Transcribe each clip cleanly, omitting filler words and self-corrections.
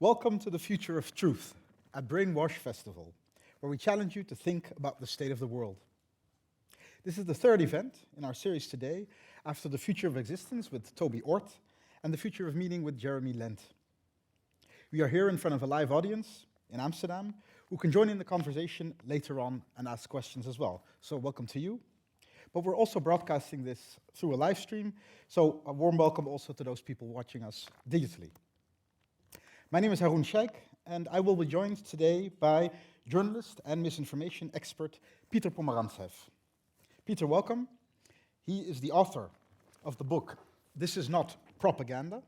Welcome to the Future of Truth at Brainwash Festival, where we challenge you to think about the state of the world. This is the third event in our series today, after the Future of Existence with Toby Ort and the Future of Meaning with Jeremy Lent. We are here in front of a live audience in Amsterdam who can join in the conversation later on and ask questions as well. So welcome to you. But we're also broadcasting this through a live stream, so a warm welcome also to those people watching us digitally. My name is Haroon Sheikh, and I will be joined today by journalist and misinformation expert Peter Pomerantsev. Peter, welcome. He is the author of the book, This Is Not Propaganda.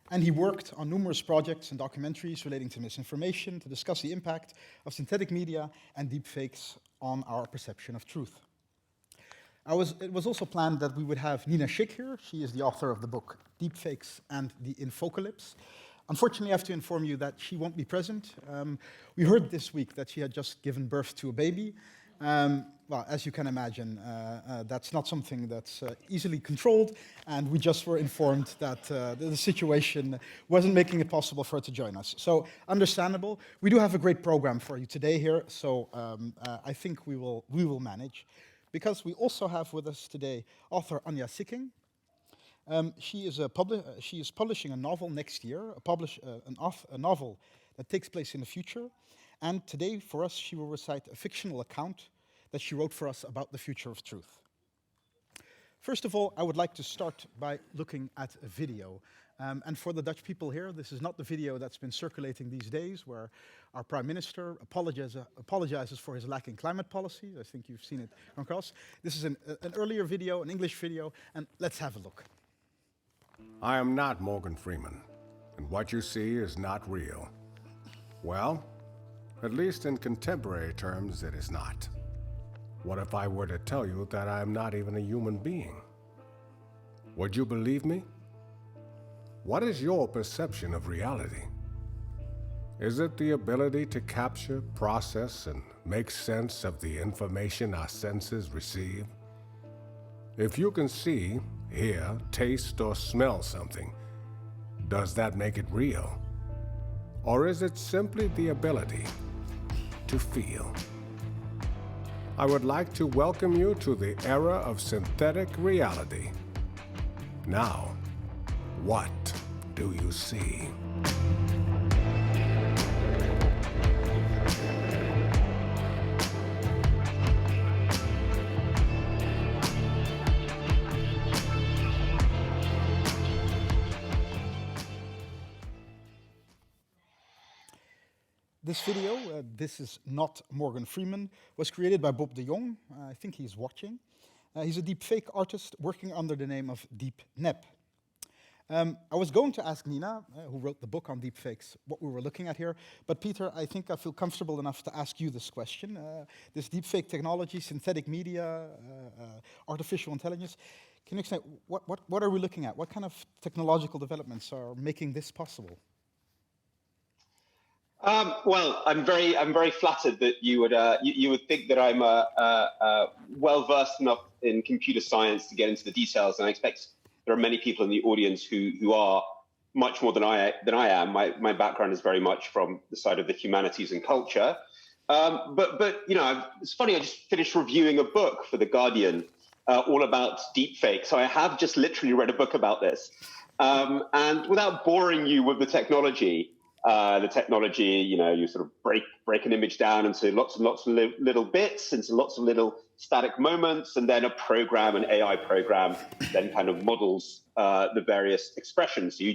And he worked on numerous projects and documentaries relating to misinformation to discuss the impact of synthetic media and deepfakes on our perception of truth. It was also planned that we would have Nina Schick here. She is the author of the book Deepfakes and the Infocalypse. Unfortunately, I have to inform you that she won't be present. We heard this week that she had just given birth to a baby. Well, as you can imagine, that's not something that's easily controlled, and we just were informed that the situation wasn't making it possible for her to join us. So, understandable. We do have a great program for you today here, so I think we will manage. Because we also have with us today author Anja Sicking. She is publishing a novel next year, a novel that takes place in the future. And today, for us, she will recite a fictional account that she wrote for us about the future of truth. First of all, I would like to start by looking at a video. And for the Dutch people here, this is not the video that's been circulating these days, where our Prime Minister apologizes for his lack in climate policy. I think you've seen it come across. This is an earlier video, an English video, and let's have a look. I am not Morgan Freeman, and what you see is not real. Well, at least in contemporary terms, it is not. What if I were to tell you that I am not even a human being? Would you believe me? What is your perception of reality? Is it the ability to capture, process, and make sense of the information our senses receive? If you can see, hear, taste, or smell something, does that make it real? Or is it simply the ability to feel? I would like to welcome you to the era of synthetic reality. Now, what do you see? This video, This Is Not Morgan Freeman, was created by Bob de Jong. I think he's watching. He's a deepfake artist working under the name of DeepNep. I was going to ask Nina, who wrote the book on deepfakes, what we were looking at here. But Peter, I think I feel comfortable enough to ask you this question. This deepfake technology, synthetic media, artificial intelligence, can you explain, what are we looking at? What kind of technological developments are making this possible? Well, I'm very flattered that you would think that I'm well versed enough in computer science to get into the details, and I expect there are many people in the audience who are much more than I am. My background is very much from the side of the humanities and culture. But you know, it's funny. I just finished reviewing a book for The Guardian all about deepfake. So I have just literally read a book about this, and without boring you with the technology. You know, you sort of break an image down into lots and lots of little bits, into lots of little static moments, and then a program, an AI program, then kind of models the various expressions. So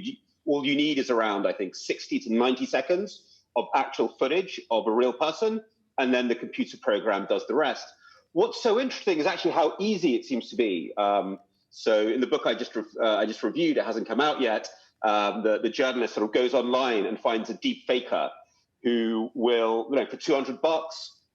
all you need is around, I think, 60 to 90 seconds of actual footage of a real person, and then the computer program does the rest. What's so interesting is actually how easy it seems to be. So in the book I just reviewed, it hasn't come out yet. The journalist sort of goes online and finds a deep faker who will, you know, for $200,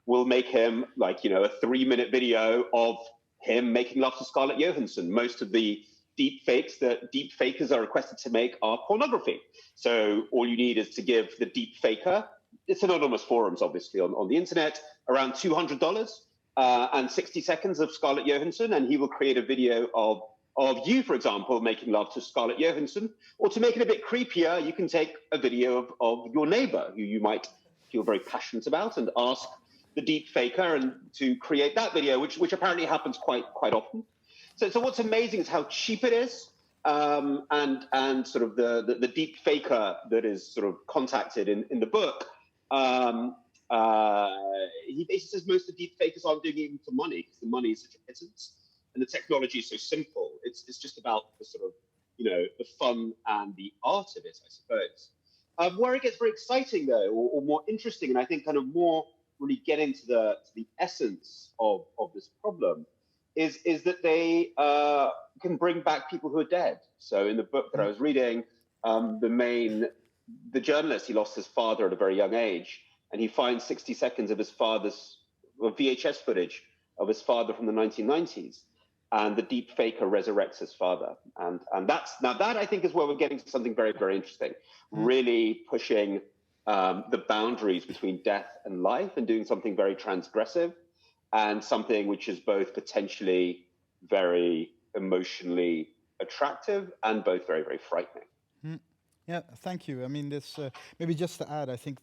will make him, like, you know, a 3-minute video of him making love to Scarlett Johansson. Most of the deep fakes that deep fakers are requested to make are pornography. So all you need is to give the deep faker, it's anonymous forums, obviously, on the internet, around $200 and 60 seconds of Scarlett Johansson, and he will create a video of you, for example, making love to Scarlett Johansson. Or to make it a bit creepier, you can take a video of your neighbor, who you might feel very passionate about, and ask the deep faker and to create that video, which apparently happens quite often. So what's amazing is how cheap it is, and sort of the deep faker that is sort of contacted in the book. He basically says most of the deep fakers aren't doing it even for money, because the money is such a pittance and the technology is so simple. It's just about the sort of, the fun and the art of it, I suppose. Where it gets very exciting, though, or more interesting, and I think kind of more really getting to the essence of this problem, is that they can bring back people who are dead. So in the book that I was reading, the journalist, he lost his father at a very young age, and he finds 60 seconds of his father's VHS footage of his father from the 1990s, and the deep faker resurrects his father. And that I think is where we're getting to something very, very interesting, really pushing the boundaries between death and life and doing something very transgressive, and something which is both potentially very emotionally attractive and both very, very frightening. Yeah, thank you. I mean, this maybe just to add, I think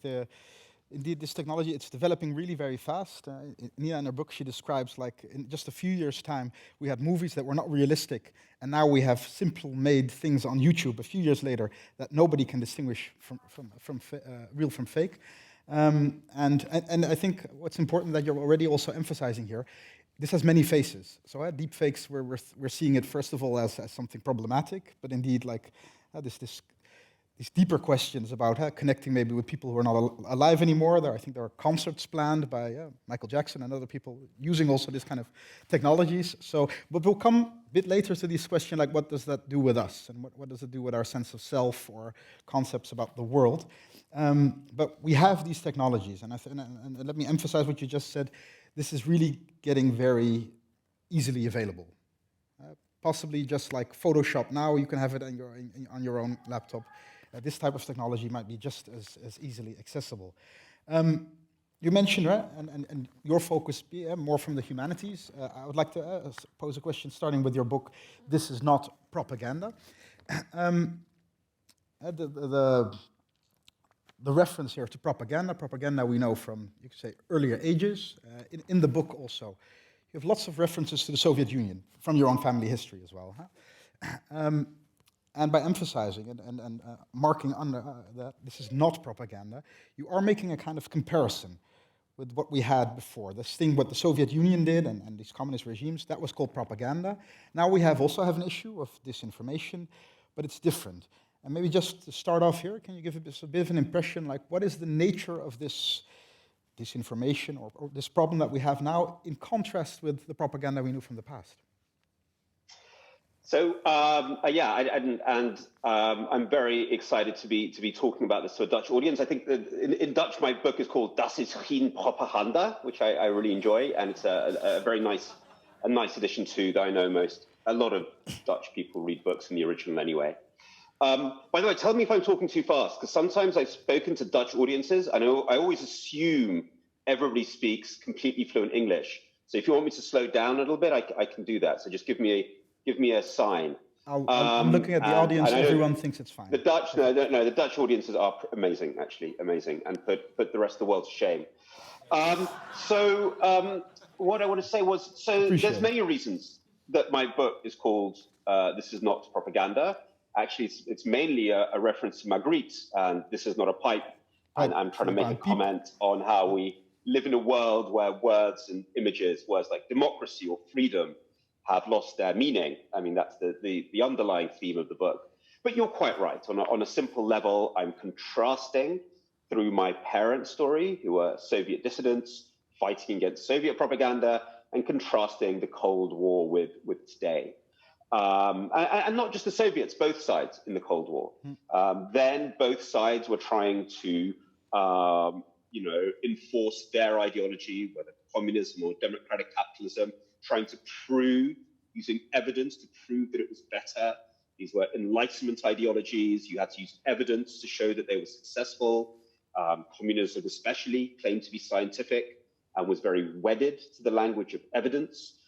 indeed this technology, it's developing really very fast. Nina, in her book, she describes like in just a few years' time, we had movies that were not realistic, and now we have simple-made things on YouTube a few years later that nobody can distinguish from real from fake. And I think what's important that you're already also emphasizing here, this has many faces. So deep fakes, we're seeing it first of all as something problematic, but indeed like these deeper questions about connecting maybe with people who are not alive anymore. I think there are concerts planned by Michael Jackson and other people using also this kind of technologies. So, but we'll come a bit later to this question, like what does that do with us? And what does it do with our sense of self or concepts about the world? But we have these technologies, and let me emphasize what you just said. This is really getting very easily available. Possibly just like Photoshop now, you can have it on your own laptop. This type of technology might be just as easily accessible. You mentioned, right, and your focus be more from the humanities. I would like to pose a question starting with your book, This Is Not Propaganda. The reference here to propaganda we know from, you could say, earlier ages. In the book also, you have lots of references to the Soviet Union from your own family history as well. Huh? And by emphasizing and marking under that this is not propaganda, you are making a kind of comparison with what we had before. This thing what the Soviet Union did and these communist regimes, that was called propaganda. Now we also have an issue of disinformation, but it's different. And maybe just to start off here, can you give us a bit of an impression, like what is the nature of this disinformation or this problem that we have now in contrast with the propaganda we knew from the past? So I'm very excited to be talking about this to a Dutch audience. I think that in Dutch, my book is called Das is geen propaganda, which I really enjoy, and it's a very nice addition to that. I know a lot of Dutch people read books in the original anyway. By the way, tell me if I'm talking too fast, because sometimes I've spoken to Dutch audiences, and I always assume everybody speaks completely fluent English. So if you want me to slow down a little bit, I can do that. So just give me a sign. I'm looking at the audience. Everyone thinks it's fine. The Dutch, the Dutch audiences are amazing, actually, amazing, and put the rest of the world to shame. What I want to say was, there's many reasons that my book is called This Is Not Propaganda. Actually, it's mainly a reference to Magritte, and This Is Not a Pipe. And I'm trying to make a comment on how we live in a world where words and images, words like democracy or freedom, have lost their meaning. I mean, that's the underlying theme of the book. But you're quite right. On a simple level, I'm contrasting through my parents' story, who were Soviet dissidents fighting against Soviet propaganda, and contrasting the Cold War with today. And not just the Soviets, both sides in the Cold War. Then both sides were trying to, enforce their ideology, whether communism or democratic capitalism, trying to prove, using evidence to prove that it was better. These were Enlightenment ideologies. You had to use evidence to show that they were successful. Communism especially claimed to be scientific and was very wedded to the language of evidence.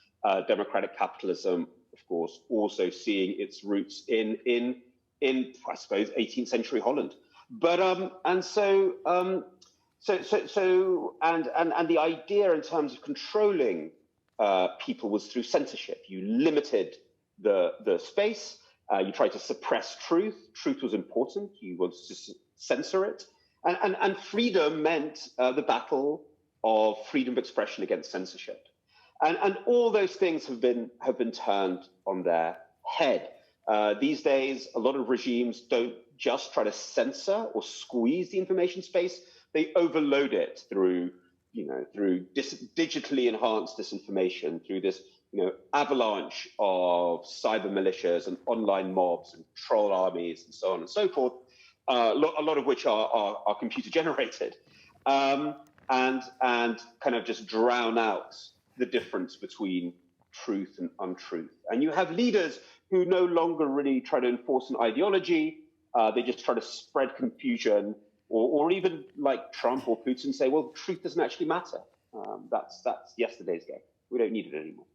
Democratic capitalism, of course, also seeing its roots in I suppose 18th century Holland. But and the idea in terms of controlling people was through censorship. You limited the space. You tried to suppress truth. Truth was important. You wanted to censor it. And freedom meant the battle of freedom of expression against censorship. And all those things have been turned on their head. These days, a lot of regimes don't just try to censor or squeeze the information space. They overload it through digitally enhanced disinformation, through this avalanche of cyber militias and online mobs and troll armies and so on and so forth. A lot of which are computer generated, and kind of just drown out the difference between truth and untruth. And you have leaders who no longer really try to enforce an ideology. They just try to spread confusion, or even like Trump or Putin say, well, truth doesn't actually matter. That's yesterday's game. We don't need it anymore.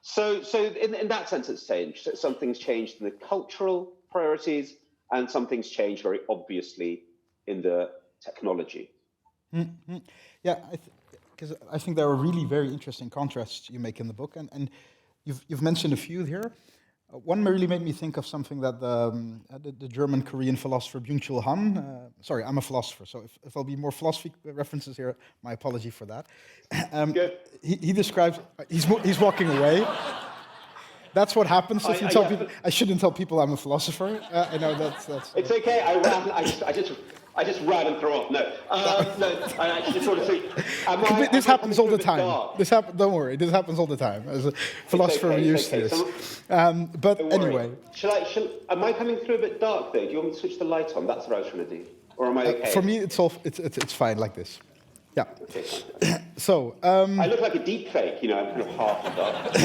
So in that sense, it's changed. Something's changed in the cultural priorities, and something's changed very obviously in the technology. Mm-hmm. Yeah, because I think there are really very interesting contrasts you make in the book, and you've mentioned a few here. One really made me think of something that the German-Korean philosopher Byung-Chul Han, sorry, I'm a philosopher, so if there'll be more philosophy references here, my apology for that. Good. He describes, he's walking away. That's what happens if you tell people. I shouldn't tell people I'm a philosopher. I know that's. It's okay. I just ran and throw up. No, I just want to see. This happens all the time. Don't worry. This happens all the time. As a philosopher, we're used to this. But anyway, am I coming through a bit dark though? Do you want me to switch the light on? That's what I was trying to do. Or am I okay? For me, it's fine like this. Yeah. Okay. So. I look like a deep fake. I'm kind of half dark.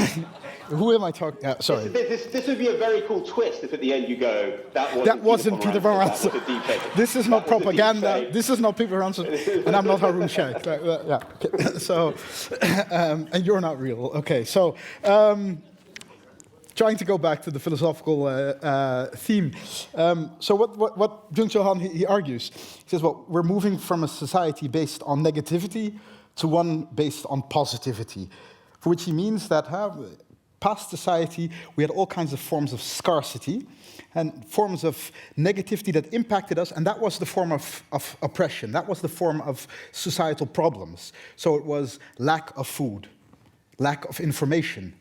Who am I talking? Sorry. This would be a very cool twist if at the end you go, that wasn't Peter Pomerantsev. This is not propaganda. This is not Peter Pomerantsev, and I'm not Haroon Sheikh. Yeah. Okay. So, and you're not real. Okay. So, trying to go back to the philosophical theme. So what Byung-Chul Han he argues, he says, well, we're moving from a society based on negativity to one based on positivity, for which he means that past society, we had all kinds of forms of scarcity and forms of negativity that impacted us, and that was the form of oppression. That was the form of societal problems. So it was lack of food, lack of information,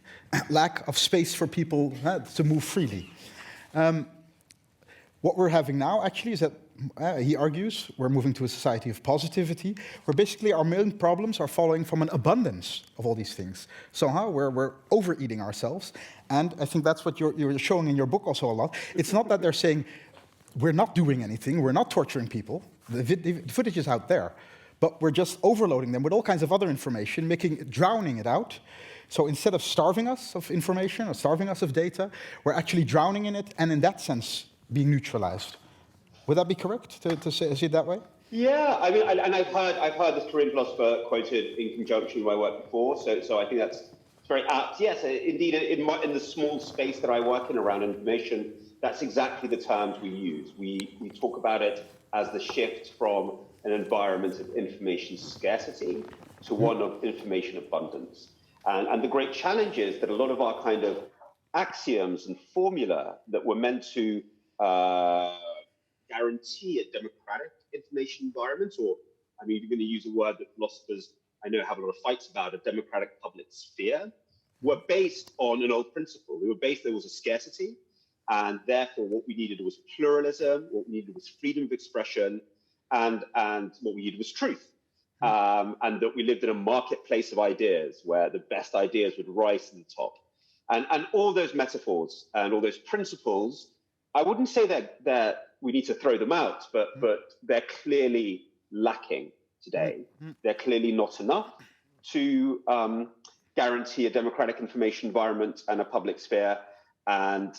lack of space for people to move freely. What we're having now, actually, is that, he argues, we're moving to a society of positivity, where basically our main problems are following from an abundance of all these things. So we're overeating ourselves, and I think that's what you're showing in your book also a lot. It's not that they're saying, we're not doing anything, we're not torturing people, the footage is out there, but we're just overloading them with all kinds of other information, drowning it out. So instead of starving us of information or starving us of data, we're actually drowning in it, and in that sense, being neutralized. Would that be correct to see it that way? Yeah, I mean, and I've heard this Korean philosopher quoted in conjunction with my work before, so I think that's very apt. Yes, indeed, in the small space that I work in around information, that's exactly the terms we use. We talk about it as the shift from an environment of information scarcity to one of information abundance. And the great challenge is that a lot of our kind of axioms and formula that were meant to guarantee a democratic information environment, or I mean, you're going to use a word that philosophers I know have a lot of fights about, a democratic public sphere, were based on an old principle. There was a scarcity, and therefore what we needed was pluralism, what we needed was freedom of expression, and what we needed was truth. And that we lived in a marketplace of ideas where the best ideas would rise to the top. And all those metaphors and all those principles, I wouldn't say that we need to throw them out, but they're clearly lacking today. They're clearly not enough to guarantee a democratic information environment and a public sphere, and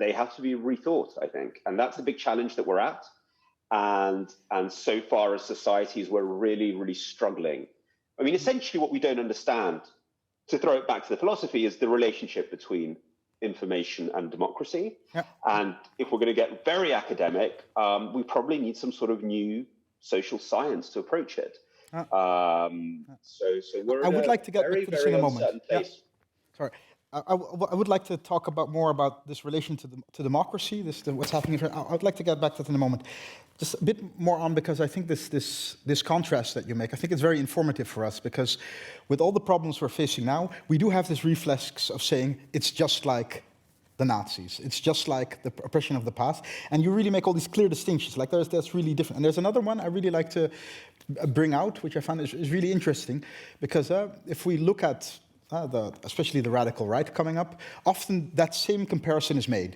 they have to be rethought, I think. And that's the big challenge that we're at. And so far as societies, we're really, really struggling. I mean, essentially what we don't understand, to throw it back to the philosophy, is the relationship between information and democracy. Yeah. And if we're going to get very academic, we probably need some sort of new social science to approach it. So we're I would like to get very, back to this very in a moment. uncertain place. Yeah. Sorry. I would like to talk more about this relation to democracy, what's happening here. I would like to get back to that in a moment. Just a bit more on, because I think this contrast that you make, I think it's very informative for us, because with all the problems we're facing now, we do have this reflex of saying it's just like the Nazis, it's just like the oppression of the past, and you really make all these clear distinctions, like that's really different. And there's another one I really like to bring out, which I find is really interesting, because if we look at especially the radical right coming up, often that same comparison is made.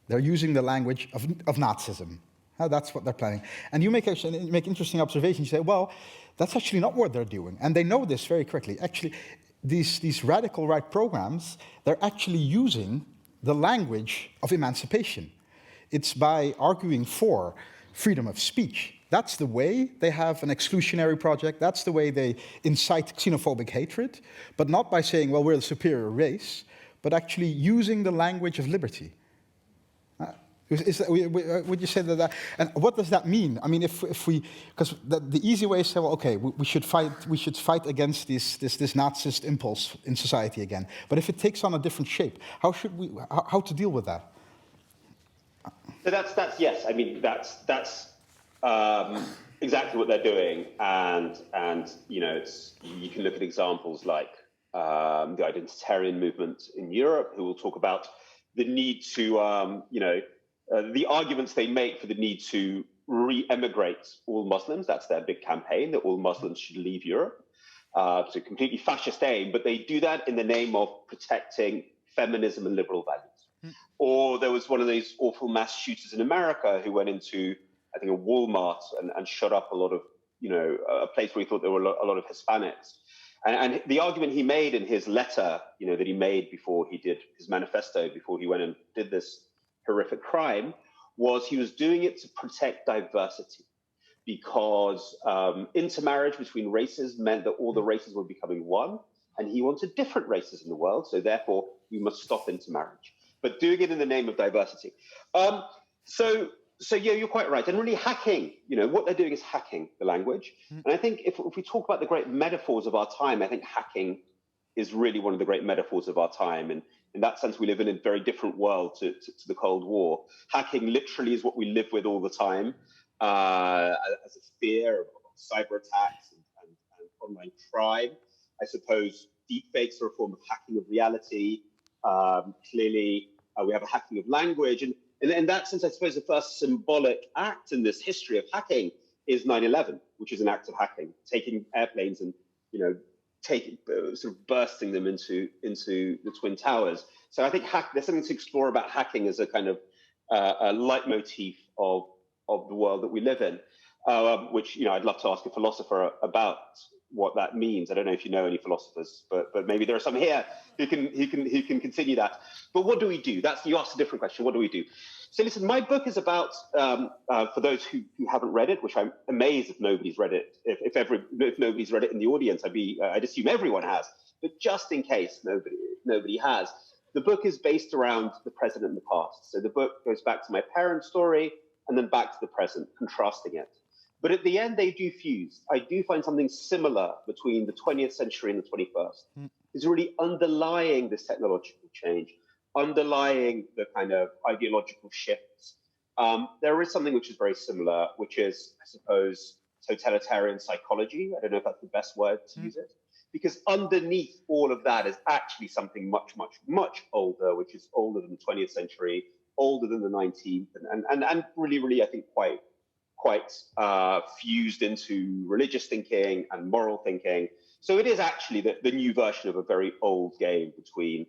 They're using the language of Nazism. That's what they're planning. And you make interesting observations. You say, well, that's actually not what they're doing. And they know this very correctly. Actually, these radical right programs, they're actually using the language of emancipation. It's by arguing for freedom of speech. That's the way they have an exclusionary project. That's the way they incite xenophobic hatred, but not by saying, well, we're the superior race, but actually using the language of liberty. Would you say that? And what does that mean? I mean, if we, because the easy way is to say, well, okay, we should fight against this Nazist impulse in society again. But if it takes on a different shape, how to deal with that? So that's yes. I mean, that's exactly what they're doing, and you know, you can look at examples like the identitarian movement in Europe, who will talk about the need to, the arguments they make for the need to re-emigrate all Muslims. That's their big campaign, that all Muslims should leave Europe. It's a completely fascist aim, but they do that in the name of protecting feminism and liberal values. Or there was one of these awful mass shooters in America who went into, I think, a Walmart and shot up a lot of, a place where he thought there were a lot of Hispanics. And the argument he made in his letter, that he made before he did his manifesto, before he went and did this horrific crime, was he was doing it to protect diversity, because intermarriage between races meant that all the races were becoming one, and he wanted different races in the world, so therefore we must stop intermarriage, but doing it in the name of diversity. So yeah, you're quite right. And really hacking, what they're doing is hacking the language. And I think if we talk about the great metaphors of our time, I think hacking is really one of the great metaphors of our time. And in that sense, we live in a very different world to the Cold War. Hacking literally is what we live with all the time, as a fear of cyber attacks and online crime. I suppose deepfakes are a form of hacking of reality. Clearly, we have a hacking of language. And in that sense, I suppose the first symbolic act in this history of hacking is 9/11, which is an act of hacking, taking airplanes and, sort of bursting them into the Twin Towers. So I think there's something to explore about hacking as a kind of a leitmotif of the world that we live in, which, I'd love to ask a philosopher about what that means. I don't know if you know any philosophers, but maybe there are some here who can continue that. But what do we do? You asked a different question. What do we do? So listen, my book is about, for those who haven't read it, which I'm amazed if nobody's read it. If nobody's read it in the audience, I'd assume everyone has. But just in case nobody has, the book is based around the present and the past. So the book goes back to my parents' story and then back to the present, contrasting it. But at the end, they do fuse. I do find something similar between the 20th century and the 21st. It's really underlying this technological change, underlying the kind of ideological shifts. There is something which is very similar, which is, I suppose, totalitarian psychology. I don't know if that's the best word to use it. Because underneath all of that is actually something much, much, much older, which is older than the 20th century, older than the 19th, and really, really, I think, quite fused into religious thinking and moral thinking. So it is actually the new version of a very old game between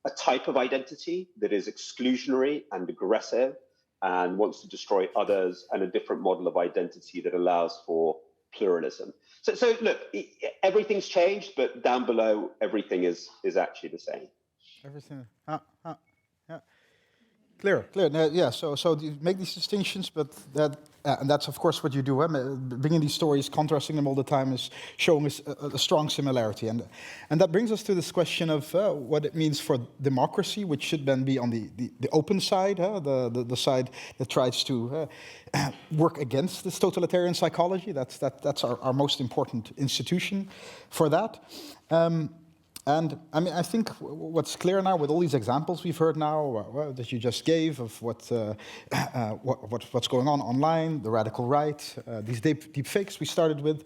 a type of identity that is exclusionary and aggressive and wants to destroy others, and a different model of identity that allows for pluralism. So look, everything's changed, but down below, everything is actually the same. Everything. Yeah. Clear. No, yeah. So you make these distinctions, but and that's of course what you do. Bringing these stories, contrasting them all the time, is showing us a strong similarity, and that brings us to this question of what it means for democracy, which should then be on the open side, the side that tries to work against this totalitarian psychology. That's our most important institution for that. And I mean, I think what's clear now with all these examples we've heard now that you just gave of what's going on online, the radical right, these deep fakes we started with,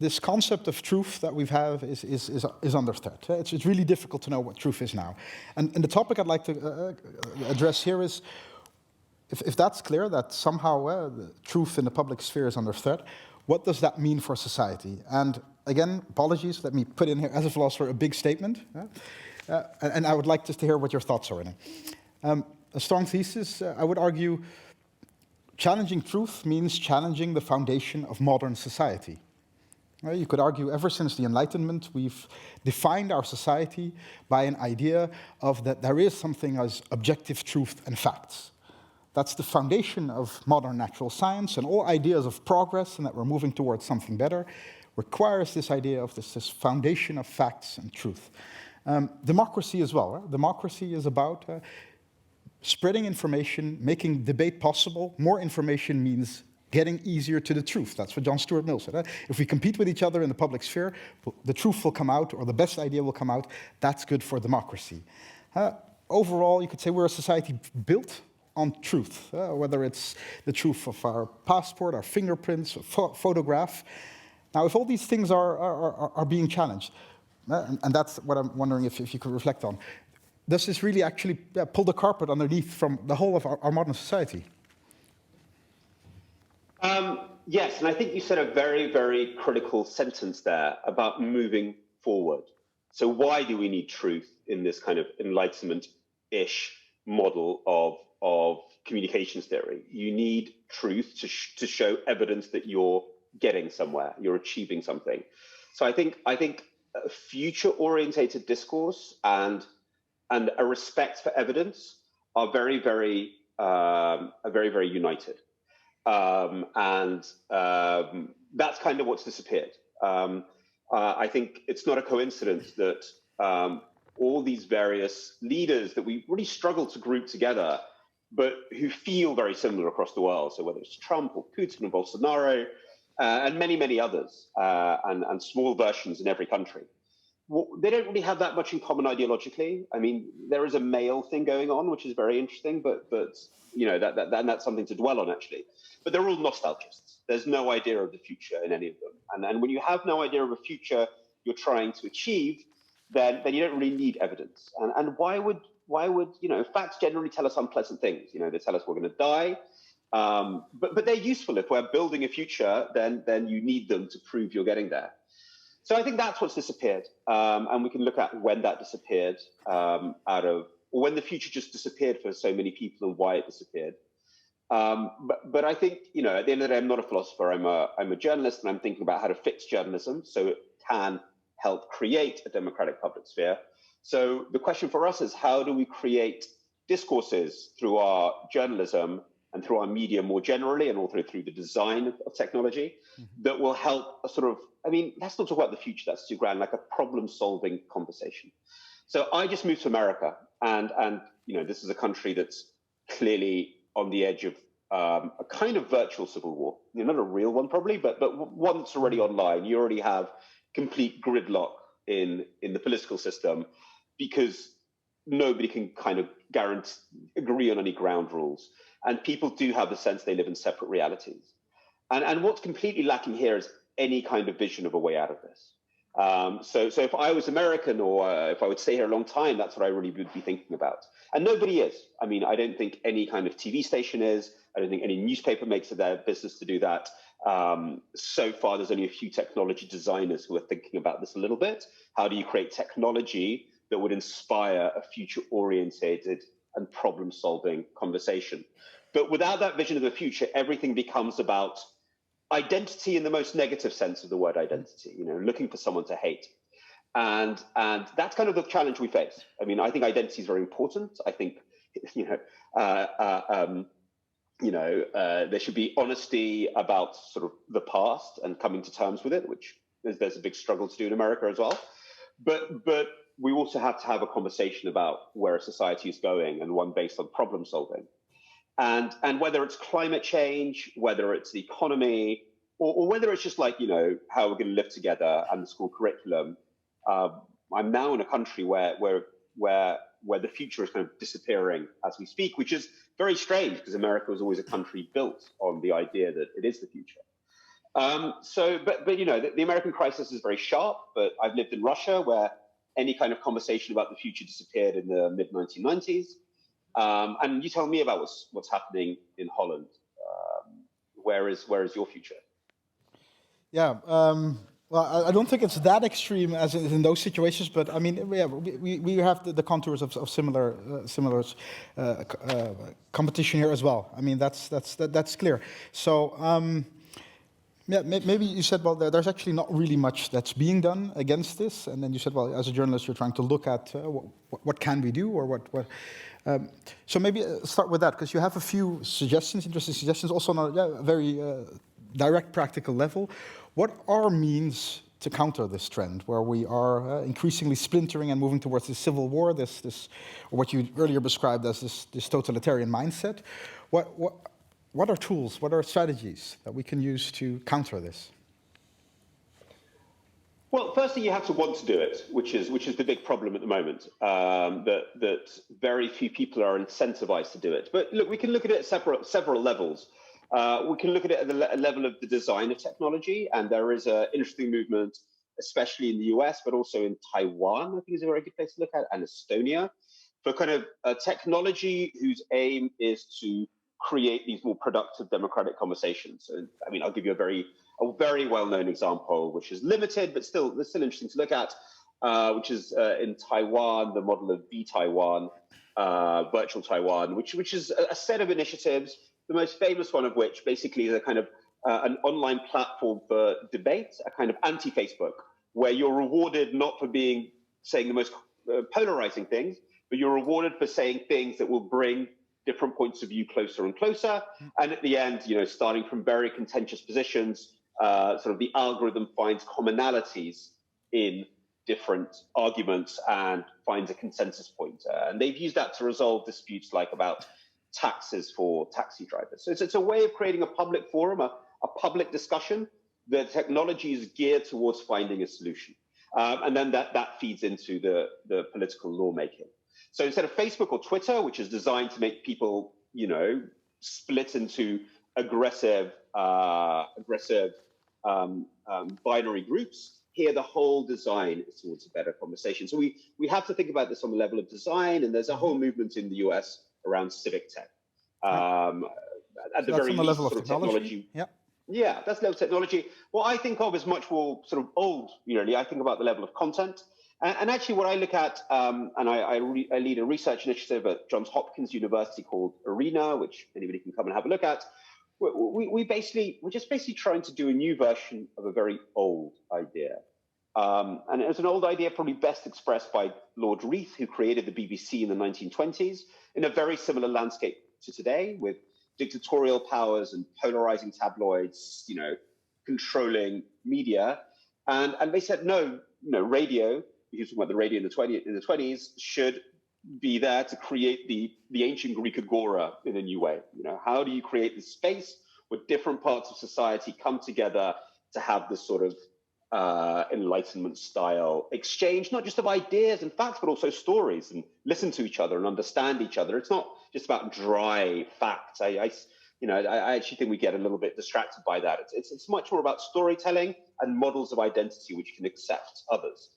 this concept of truth that we have is under threat. It's really difficult to know what truth is now. And the topic I'd like to address here is, if that's clear, that somehow the truth in the public sphere is under threat, what does that mean for society? And again, apologies, let me put in here, as a philosopher, a big statement. And I would like just to hear what your thoughts are in it. A strong thesis, I would argue, challenging truth means challenging the foundation of modern society. You could argue ever since the Enlightenment, we've defined our society by an idea of that there is something as objective truth and facts. That's the foundation of modern natural science, and all ideas of progress and that we're moving towards something better requires this idea of this foundation of facts and truth. Democracy as well. Right? Democracy is about spreading information, making debate possible. More information means getting easier to the truth. That's what John Stuart Mill said. Right? If we compete with each other in the public sphere, the truth will come out, or the best idea will come out. That's good for democracy. Overall, you could say we're a society built on truth, whether it's the truth of our passport, our fingerprints, a photograph. Now, if all these things are being challenged, and that's what I'm wondering if you could reflect on, does this really actually pull the carpet underneath from the whole of our modern society? Yes, and I think you said a very, very critical sentence there about moving forward. So why do we need truth in this kind of Enlightenment-ish model of communications theory? You need truth to show evidence that you're getting somewhere, you're achieving something. So I think a future-orientated discourse and a respect for evidence are very, very united. That's kind of what's disappeared. I think it's not a coincidence that all these various leaders that we really struggle to group together, but who feel very similar across the world. So whether it's Trump or Putin or Bolsonaro, and many, many others, and small versions in every country, they don't really have that much in common ideologically. I mean, there is a male thing going on, which is very interesting, but you know, that's something to dwell on, actually. But they're all nostalgists. There's no idea of the future in any of them. And when you have no idea of a future you're trying to achieve, then you don't really need evidence. And why would you know, facts generally tell us unpleasant things. You know, they tell us we're going to die. But they're useful. If we're building a future, then you need them to prove you're getting there. So I think that's what's disappeared. And we can look at when that disappeared or when the future just disappeared for so many people and why it disappeared. But I think, you know, at the end of the day, I'm not a philosopher. I'm a journalist, and I'm thinking about how to fix journalism so it can help create a democratic public sphere. So the question for us is, how do we create discourses through our journalism and through our media more generally, and also through the design of technology that will help a sort of, I mean, let's not talk about the future, that's too grand, like a problem-solving conversation. So I just moved to America, and you know, this is a country that's clearly on the edge of a kind of virtual civil war. You know, not a real one probably, but one that's already online. You already have complete gridlock in the political system because nobody can kind of agree on any ground rules. And people do have the sense they live in separate realities. And what's completely lacking here is any kind of vision of a way out of this. So if I was American, or if I would stay here a long time, that's what I really would be thinking about. And nobody is. I mean, I don't think any kind of TV station is. I don't think any newspaper makes it their business to do that. So far, there's only a few technology designers who are thinking about this a little bit. How do you create technology that would inspire a future-orientated and problem-solving conversation? But without that vision of the future, everything becomes about identity in the most negative sense of the word identity, looking for someone to hate. And that's kind of the challenge we face. I mean, I think identity is very important. I think, there should be honesty about sort of the past and coming to terms with it, which there's a big struggle to do in America as well. But we also have to have a conversation about where a society is going, and one based on problem solving. And whether it's climate change, whether it's the economy, or whether it's just like, how we're going to live together and the school curriculum. I'm now in a country where the future is kind of disappearing as we speak, which is very strange because America was always a country built on the idea that it is the future. But the American crisis is very sharp. But I've lived in Russia, where any kind of conversation about the future disappeared in the mid 1990s. And you tell me about what's happening in Holland. Where is your future? Yeah. Well, I don't think it's that extreme as in those situations, but I mean, yeah, we have the contours of similar competition here as well. I mean, that's clear. So. Yeah, maybe you said, well, there's actually not really much that's being done against this, and then you said, well, as a journalist, you're trying to look at what can we do, or what. So maybe start with that, because you have a few suggestions, interesting suggestions, also on a very direct, practical level. What are means to counter this trend, where we are increasingly splintering and moving towards this civil war, this, or what you earlier described as this totalitarian mindset? What are tools, what are strategies that we can use to counter this? Well, firstly, you have to want to do it, which is the big problem at the moment, that very few people are incentivized to do it. But look, we can look at it at several levels. We can look at it at the level of the design of technology, and there is an interesting movement, especially in the US, but also in Taiwan, I think is a very good place to look at, and Estonia, for kind of technology whose aim is to create these more productive democratic conversations. And I mean, I'll give you a very well-known example, which is limited, but still interesting to look at, which is in Taiwan, the model of V-Taiwan, virtual Taiwan, which is a set of initiatives, the most famous one of which basically is a kind of an online platform for debate, a kind of anti-Facebook, where you're rewarded not for saying the most polarizing things, but you're rewarded for saying things that will bring different points of view closer and closer. And at the end, starting from very contentious positions, sort of the algorithm finds commonalities in different arguments and finds a consensus point. And they've used that to resolve disputes like about taxes for taxi drivers. So it's a way of creating a public forum, a public discussion. The technology is geared towards finding a solution. And then that feeds into the political lawmaking. So instead of Facebook or Twitter, which is designed to make people, split into aggressive binary groups, here the whole design is towards a better conversation. So we have to think about this on the level of design, and there's a whole movement in the US around civic tech. At the very least, sort of technology. Yeah, that's level of technology. What I think of is much more sort of old, really. I think about the level of content. And actually, what I look at, and I lead a research initiative at Johns Hopkins University called ARENA, which anybody can come and have a look at. We're just basically trying to do a new version of a very old idea. And it's an old idea probably best expressed by Lord Reith, who created the BBC in the 1920s, in a very similar landscape to today, with dictatorial powers and polarizing tabloids, controlling media. And they said, no, radio, he was talking about the radio in the 20s, should be there to create the ancient Greek agora in a new way. How do you create this space where different parts of society come together to have this sort of Enlightenment style exchange, not just of ideas and facts, but also stories, and listen to each other and understand each other. It's not just about dry facts. I actually think we get a little bit distracted by that. It's much more about storytelling and models of identity which can accept others,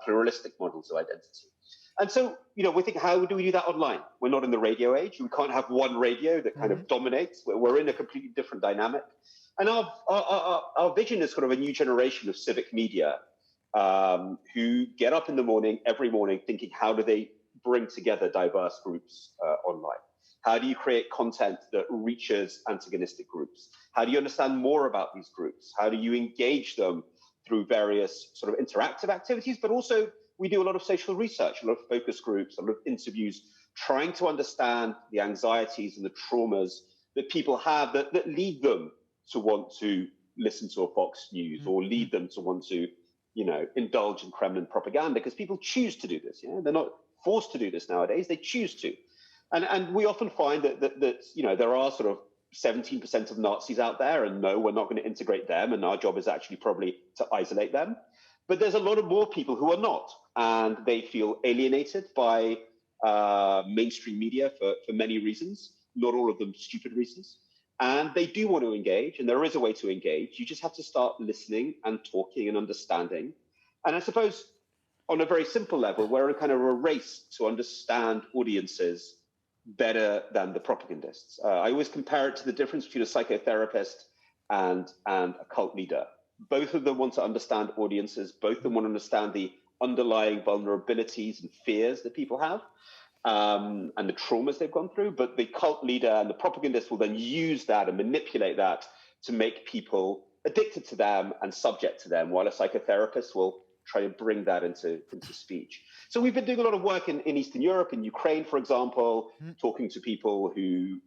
pluralistic models of identity. And so, we think, how do we do that online? We're not in the radio age. We can't have one radio that kind of dominates. We're in a completely different dynamic. And our vision is sort of a new generation of civic media who get up in the morning, every morning, thinking, how do they bring together diverse groups online? How do you create content that reaches antagonistic groups? How do you understand more about these groups? How do you engage them through various sort of interactive activities? But also, we do a lot of social research, a lot of focus groups, a lot of interviews, trying to understand the anxieties and the traumas that people have that lead them to want to listen to a Fox News or lead them to want to, indulge in Kremlin propaganda, because people choose to do this. They're not forced to do this nowadays; they choose to. And we often find that there are sort of 17% of Nazis out there, and no, we're not going to integrate them, and our job is actually probably to isolate them. But there's a lot of more people who are not, and they feel alienated by mainstream media for many reasons, not all of them stupid reasons. And they do want to engage, and there is a way to engage. You just have to start listening and talking and understanding. And I suppose on a very simple level, we're in kind of a race to understand audiences better than the propagandists. I always compare it to the difference between a psychotherapist and a cult leader. Both of them want to understand audiences. Both of them want to understand the underlying vulnerabilities and fears that people have, and the traumas they've gone through. But the cult leader and the propagandist will then use that and manipulate that to make people addicted to them and subject to them, while a psychotherapist will try to bring that into speech. So we've been doing a lot of work in Eastern Europe, in Ukraine, for example, talking to people who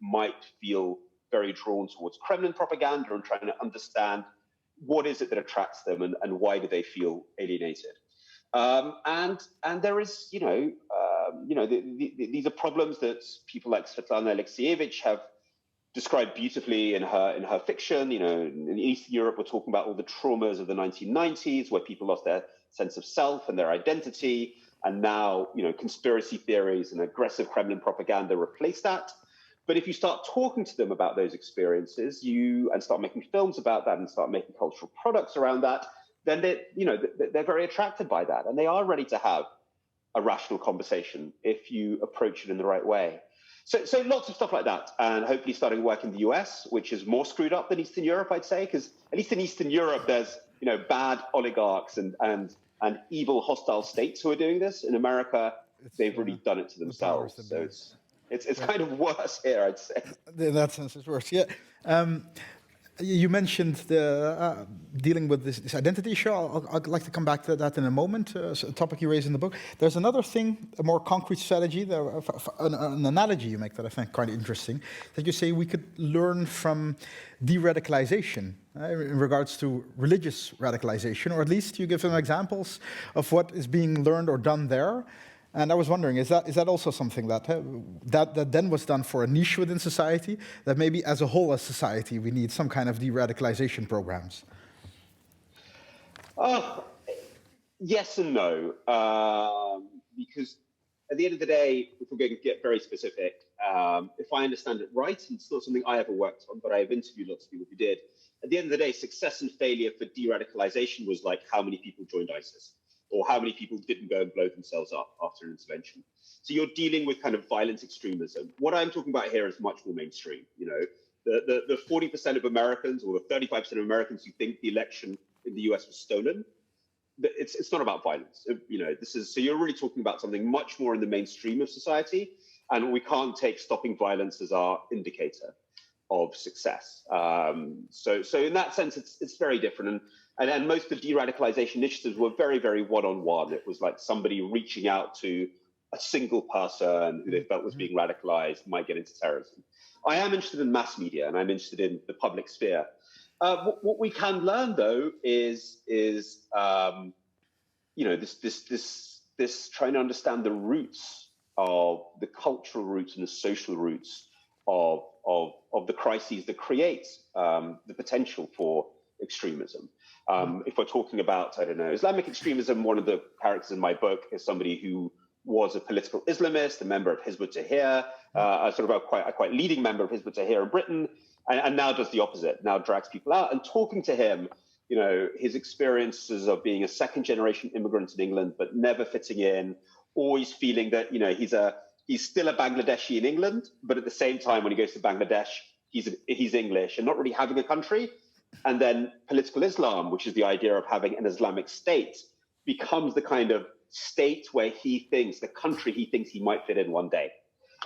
might feel very drawn towards Kremlin propaganda and trying to understand what is it that attracts them and why do they feel alienated. And there is, these are problems that people like Svetlana Alexievich have described beautifully in her fiction. In Eastern Europe, we're talking about all the traumas of the 1990s, where people lost their sense of self and their identity, and now conspiracy theories and aggressive Kremlin propaganda replace that. But if you start talking to them about those experiences, and start making films about that and start making cultural products around that, then they're very attracted by that, and they are ready to have a rational conversation if you approach it in the right way. So lots of stuff like that, and hopefully starting work in the US, which is more screwed up than Eastern Europe, I'd say, because at least in Eastern Europe, there's bad oligarchs and evil hostile states who are doing this. In America, they've really done it to themselves. So it's kind of worse here, I'd say. In that sense, it's worse. Yeah. You mentioned the dealing with this identity issue. I'd like to come back to that in a moment, a topic you raise in the book. There's another thing, a more concrete strategy, an analogy you make that I find quite interesting, that you say we could learn from de-radicalization in regards to religious radicalization, or at least you give some examples of what is being learned or done there. And I was wondering, is that also something that then was done for a niche within society, that maybe as a whole as society we need some kind of de-radicalization programs? Yes and no. Because at the end of the day, if we're going to get very specific, if I understand it right, and it's not something I ever worked on, but I have interviewed lots of people who did, at the end of the day, success and failure for de-radicalization was like how many people joined ISIS, or how many people didn't go and blow themselves up after an intervention. So you're dealing with kind of violent extremism. What I'm talking about here is much more mainstream. The 40% of Americans or the 35% of Americans who think the election in the US was stolen, it's not about violence. So you're really talking about something much more in the mainstream of society, and we can't take stopping violence as our indicator of success. So in that sense, it's very different. And most of the de-radicalization initiatives were very, very one-on-one. It was like somebody reaching out to a single person who they felt was being radicalized, might get into terrorism. I am interested in mass media, and I'm interested in the public sphere. What we can learn, though, is this trying to understand the roots of the cultural roots and the social roots of the crises that create the potential for extremism. If we're talking about, Islamic extremism, one of the characters in my book is somebody who was a political Islamist, a member of Hizb ut-Tahrir, a quite leading member of Hizb ut-Tahrir in Britain, and now does the opposite, now drags people out. And talking to him, his experiences of being a second-generation immigrant in England, but never fitting in, always feeling that, he's still a Bangladeshi in England, but at the same time, when he goes to Bangladesh, he's English and not really having a country. And then political Islam, which is the idea of having an Islamic state, becomes the kind of state where he thinks, the country he thinks he might fit in one day.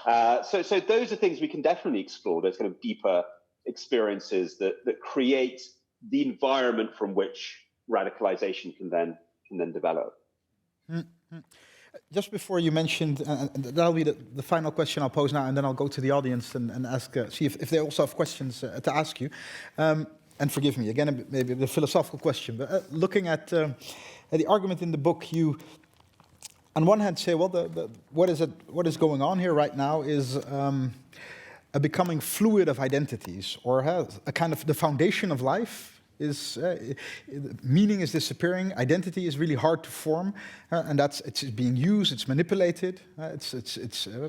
So those are things we can definitely explore. Those kind of deeper experiences that create the environment from which radicalization can then develop. Mm-hmm. Just before you mentioned, and that'll be the final question I'll pose now, and then I'll go to the audience and ask, see if they also have questions to ask you. And forgive me, again, maybe the philosophical question, but looking at the argument in the book, you, on one hand, say, well, what is going on here right now is a becoming fluid of identities, or a kind of the foundation of life is meaning is disappearing, identity is really hard to form, and it's being used, it's manipulated.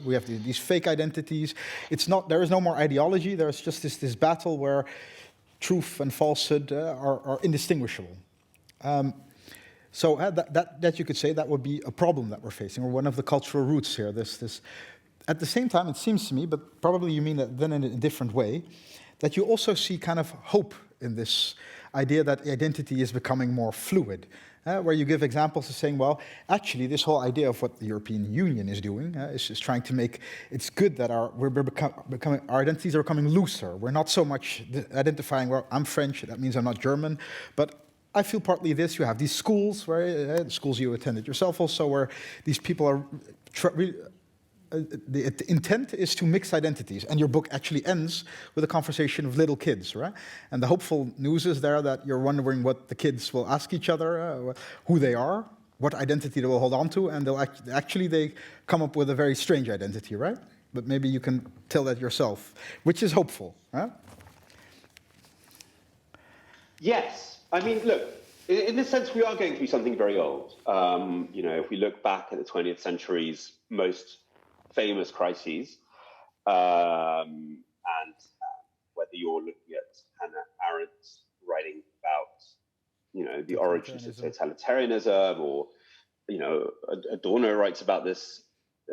We have these fake identities. There is no more ideology. There's just this battle where truth and falsehood are indistinguishable. So that you could say that would be a problem that we're facing, or one of the cultural roots here. This. At the same time, it seems to me, but probably you mean that then in a different way, that you also see kind of hope in this idea that identity is becoming more fluid, where you give examples of saying, well, actually, this whole idea of what the European Union is doing is trying to make it's good that our identities are becoming looser. We're not so much identifying, well, I'm French, that means I'm not German, but I feel partly this. You have these schools, where schools you attended yourself also, where these people are the intent is to mix identities, and your book actually ends with a conversation of little kids, right? And the hopeful news is there that you're wondering what the kids will ask each other, who they are, what identity they will hold on to, and they come up with a very strange identity, right? But maybe you can tell that yourself, which is hopeful, right? Yes, I mean, look, in this sense, we are going through something very old. If we look back at the 20th century's most famous crises, and whether you're looking at Hannah Arendt writing about, the origins of totalitarianism, or, Adorno writes about this,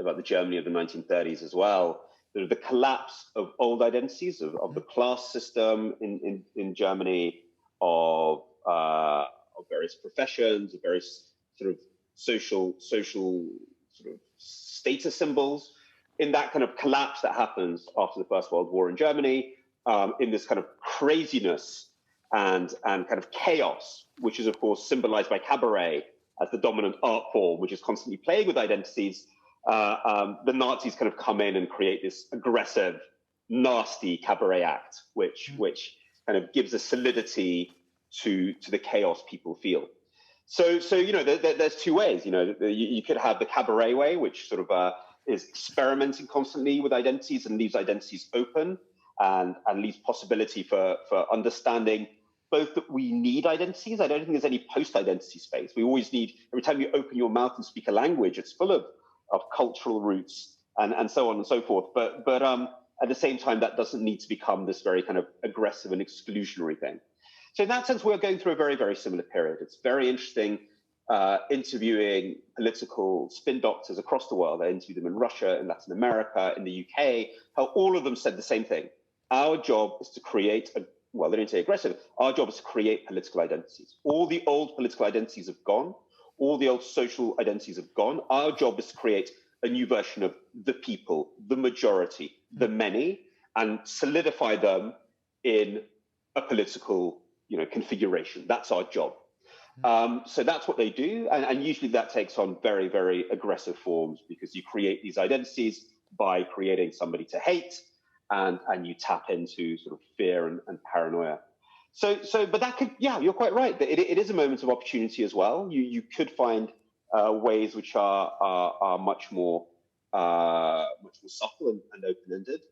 about the Germany of the 1930s as well, the collapse of old identities, of the class system in Germany, of various professions, of various sort of social sort of status symbols, in that kind of collapse that happens after the First World War in Germany, in this kind of craziness and kind of chaos, which is, of course, symbolized by cabaret as the dominant art form, which is constantly playing with identities. The Nazis kind of come in and create this aggressive, nasty cabaret act, which kind of gives a solidity to the chaos people feel. So there's two ways. You could have the cabaret way, which sort of is experimenting constantly with identities and leaves identities open and leaves possibility for understanding both that we need identities. I don't think there's any post-identity space. We always need, every time you open your mouth and speak a language, it's full of cultural roots and so on and so forth. But at the same time, that doesn't need to become this very kind of aggressive and exclusionary thing. So in that sense, we're going through a very, very similar period. It's very interesting interviewing political spin doctors across the world. I interviewed them in Russia, in Latin America, in the UK, how all of them said the same thing. Our job is to create, they didn't say aggressive, our job is to create political identities. All the old political identities have gone. All the old social identities have gone. Our job is to create a new version of the people, the majority, the many, and solidify them in a political configuration. That's our job. So that's what they do. And usually that takes on very, very aggressive forms, because you create these identities by creating somebody to hate, and you tap into sort of fear and paranoia. But that could, you're quite right. It is a moment of opportunity as well. You could find ways which are much more subtle and open-ended.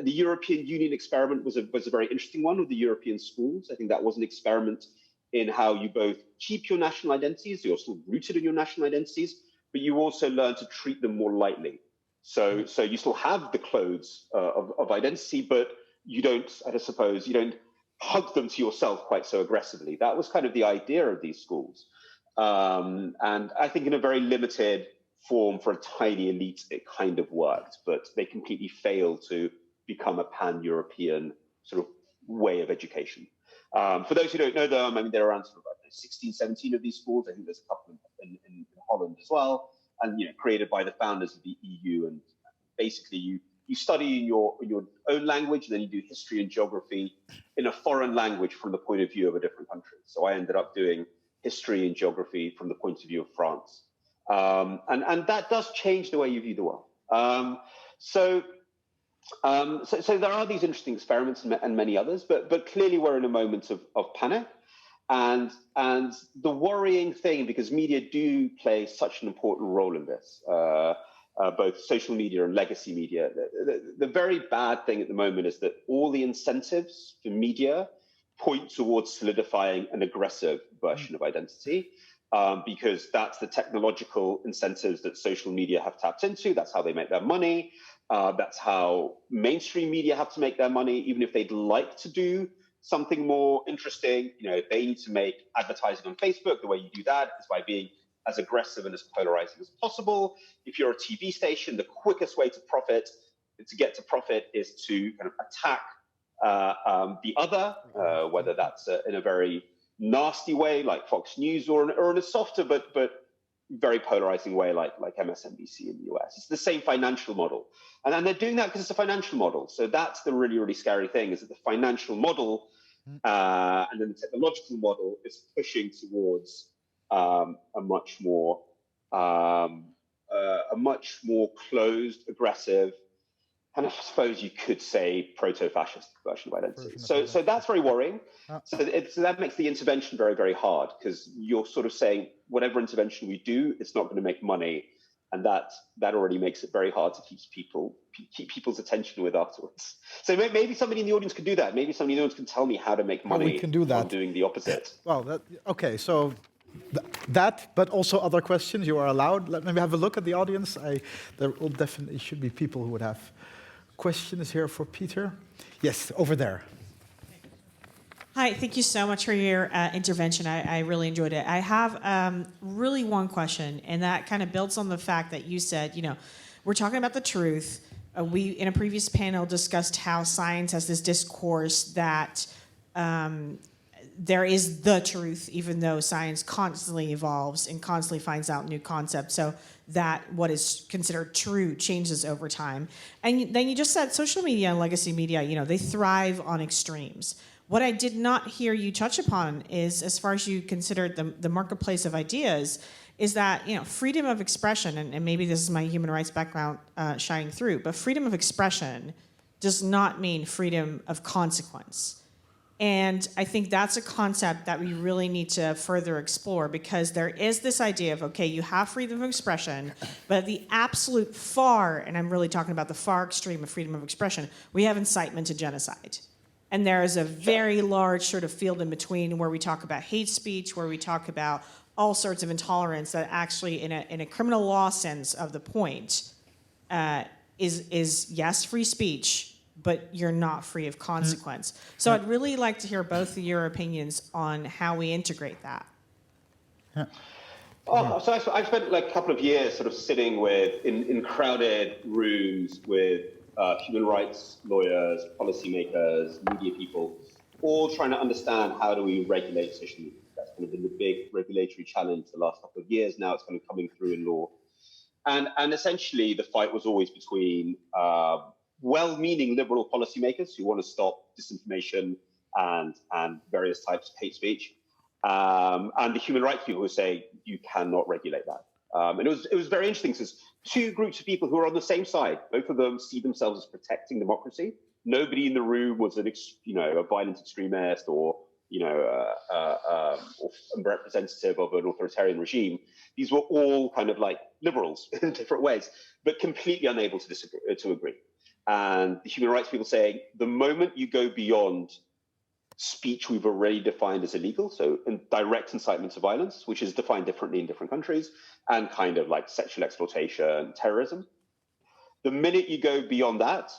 The European Union experiment was a very interesting one with the European schools. I think that was an experiment in how you both keep your national identities, you're still rooted in your national identities, but you also learn to treat them more lightly. So you still have the clothes of identity, but you don't hug them to yourself quite so aggressively. That was kind of the idea of these schools. And I think in a very limited form for a tiny elite, it kind of worked, but they completely failed to become a pan-European sort of way of education. For those who don't know them, I mean, there are around sort of 16, 17 of these schools. I think there's a couple in Holland as well. and created by the founders of the EU. And basically, you study in your own language, and then you do history and geography in a foreign language from the point of view of a different country. So I ended up doing history and geography from the point of view of France, and that does change the way you view the world. So there are these interesting experiments and many others, but clearly we're in a moment of panic. And the worrying thing, because media do play such an important role in this, both social media and legacy media, the very bad thing at the moment is that all the incentives for media point towards solidifying an aggressive version of identity, because that's the technological incentives that social media have tapped into. That's how they make their money. That's how mainstream media have to make their money, even if they'd like to do something more interesting. They need to make advertising on Facebook. The way you do that is by being as aggressive and as polarizing as possible. If you're a TV station, the quickest way to get to profit is to kind of attack the other, whether that's in a very nasty way like Fox News, or in a softer but very polarizing way like MSNBC in the US. It's the same financial model. And they're doing that because it's a financial model. So that's the really, really scary thing, is that the financial model and then the technological model is pushing towards a much more closed, aggressive, and I suppose you could say proto-fascist version of identity. So that's very worrying. So that makes the intervention very, very hard, because you're sort of saying whatever intervention we do, it's not going to make money, and that already makes it very hard to keep people's attention with afterwards. So maybe somebody in the audience could do that. Maybe somebody in the audience can tell me how to make money we can do that. from doing the opposite. Well, okay, so that, but also other questions you are allowed. Let me have a look at the audience. There will definitely should be people who would have questions here for Peter. Yes, over there. Hi, thank you so much for your intervention. I really enjoyed it. I have really one question, and that kind of builds on the fact that you said, we're talking about the truth. We, in a previous panel, discussed how science has this discourse that there is the truth, even though science constantly evolves and constantly finds out new concepts. So that what is considered true changes over time. And then you just said social media and legacy media, they thrive on extremes. What I did not hear you touch upon is, as far as you considered the marketplace of ideas, is that freedom of expression, and maybe this is my human rights background shining through, but freedom of expression does not mean freedom of consequence. And I think that's a concept that we really need to further explore, because there is this idea of, okay, you have freedom of expression, but at the absolute far, and I'm really talking about the far extreme of freedom of expression, we have incitement to genocide. And there is a very large sort of field in between where we talk about hate speech, where we talk about all sorts of intolerance that actually, in a criminal law sense of the point, is yes, free speech, but you're not free of consequence. So I'd really like to hear both of your opinions on how we integrate that. So I've spent like a couple of years sort of sitting in crowded rooms with human rights lawyers, policymakers, media people, all trying to understand how do we regulate social media. That's kind of been the big regulatory challenge the last couple of years. Now it's kind of coming through in law. And essentially the fight was always between well-meaning liberal policymakers who want to stop disinformation and various types of hate speech, and the human rights people who say you cannot regulate that. And it was very interesting, because two groups of people who are on the same side, both of them see themselves as protecting democracy. Nobody in the room was a violent extremist or a representative of an authoritarian regime. These were all kind of like liberals in different ways, but completely unable to agree. And the human rights people saying, the moment you go beyond speech we've already defined as illegal, so direct incitement to violence, which is defined differently in different countries, and kind of like sexual exploitation, terrorism, the minute you go beyond that,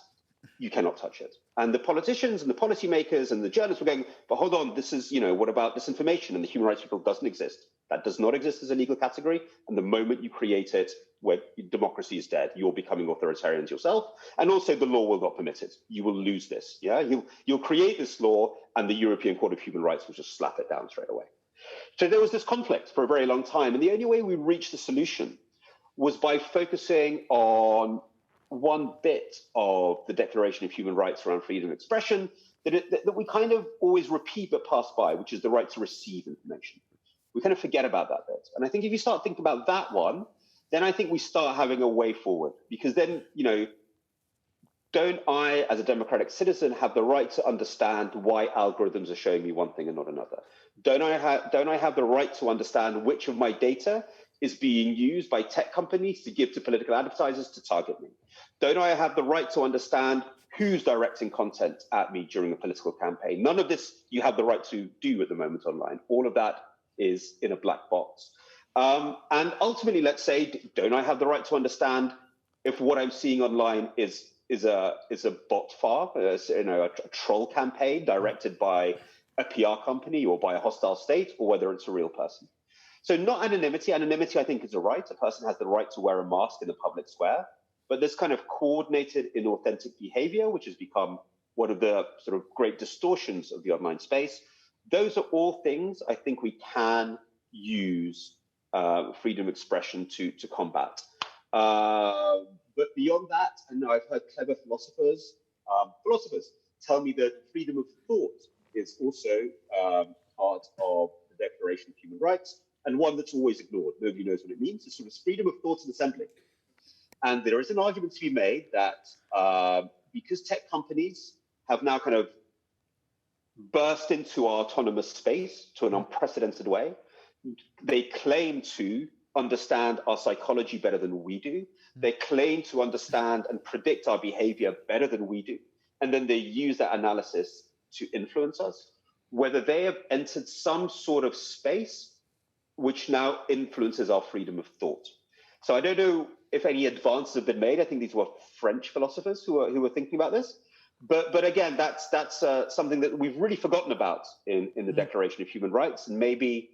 you cannot touch it. And the politicians and the policymakers and the journalists were going, but hold on, this is, what about disinformation? And the human rights people doesn't exist. That does not exist as a legal category. And the moment you create it, where democracy is dead, you're becoming authoritarians yourself. And also the law will not permit it. You will lose this. Yeah, you'll create this law and the European Court of Human Rights will just slap it down straight away. So there was this conflict for a very long time. And the only way we reached a solution was by focusing on one bit of the Declaration of Human Rights around freedom of expression that we kind of always repeat but pass by, which is the right to receive information. We kind of forget about that bit. And I think if you start thinking about that one, then I think we start having a way forward. Because then, don't I, as a democratic citizen, have the right to understand why algorithms are showing me one thing and not another? Don't I have the right to understand which of my data is being used by tech companies to give to political advertisers to target me? Don't I have the right to understand who's directing content at me during a political campaign? None of this you have the right to do at the moment online. All of that is in a black box. And ultimately, let's say, don't I have the right to understand if what I'm seeing online is a bot farm, a troll campaign directed by a PR company or by a hostile state, or whether it's a real person? So not anonymity. Anonymity, I think, is a right. A person has the right to wear a mask in the public square. But this kind of coordinated, inauthentic behavior, which has become one of the sort of great distortions of the online space, those are all things I think we can use freedom of expression to combat. But beyond that, I know I've heard clever philosophers tell me that freedom of thought is also part of the Declaration of Human Rights, and one that's always ignored. Nobody knows what it means. It's sort of freedom of thought and assembly. And there is an argument to be made that because tech companies have now kind of burst into our autonomous space to an unprecedented way, they claim to understand our psychology better than we do. They claim to understand and predict our behavior better than we do. And then they use that analysis to influence us, whether they have entered some sort of space which now influences our freedom of thought. So I don't know if any advances have been made. I think these were French philosophers who were thinking about this. But again, that's something that we've really forgotten about in the Declaration of Human Rights, and maybe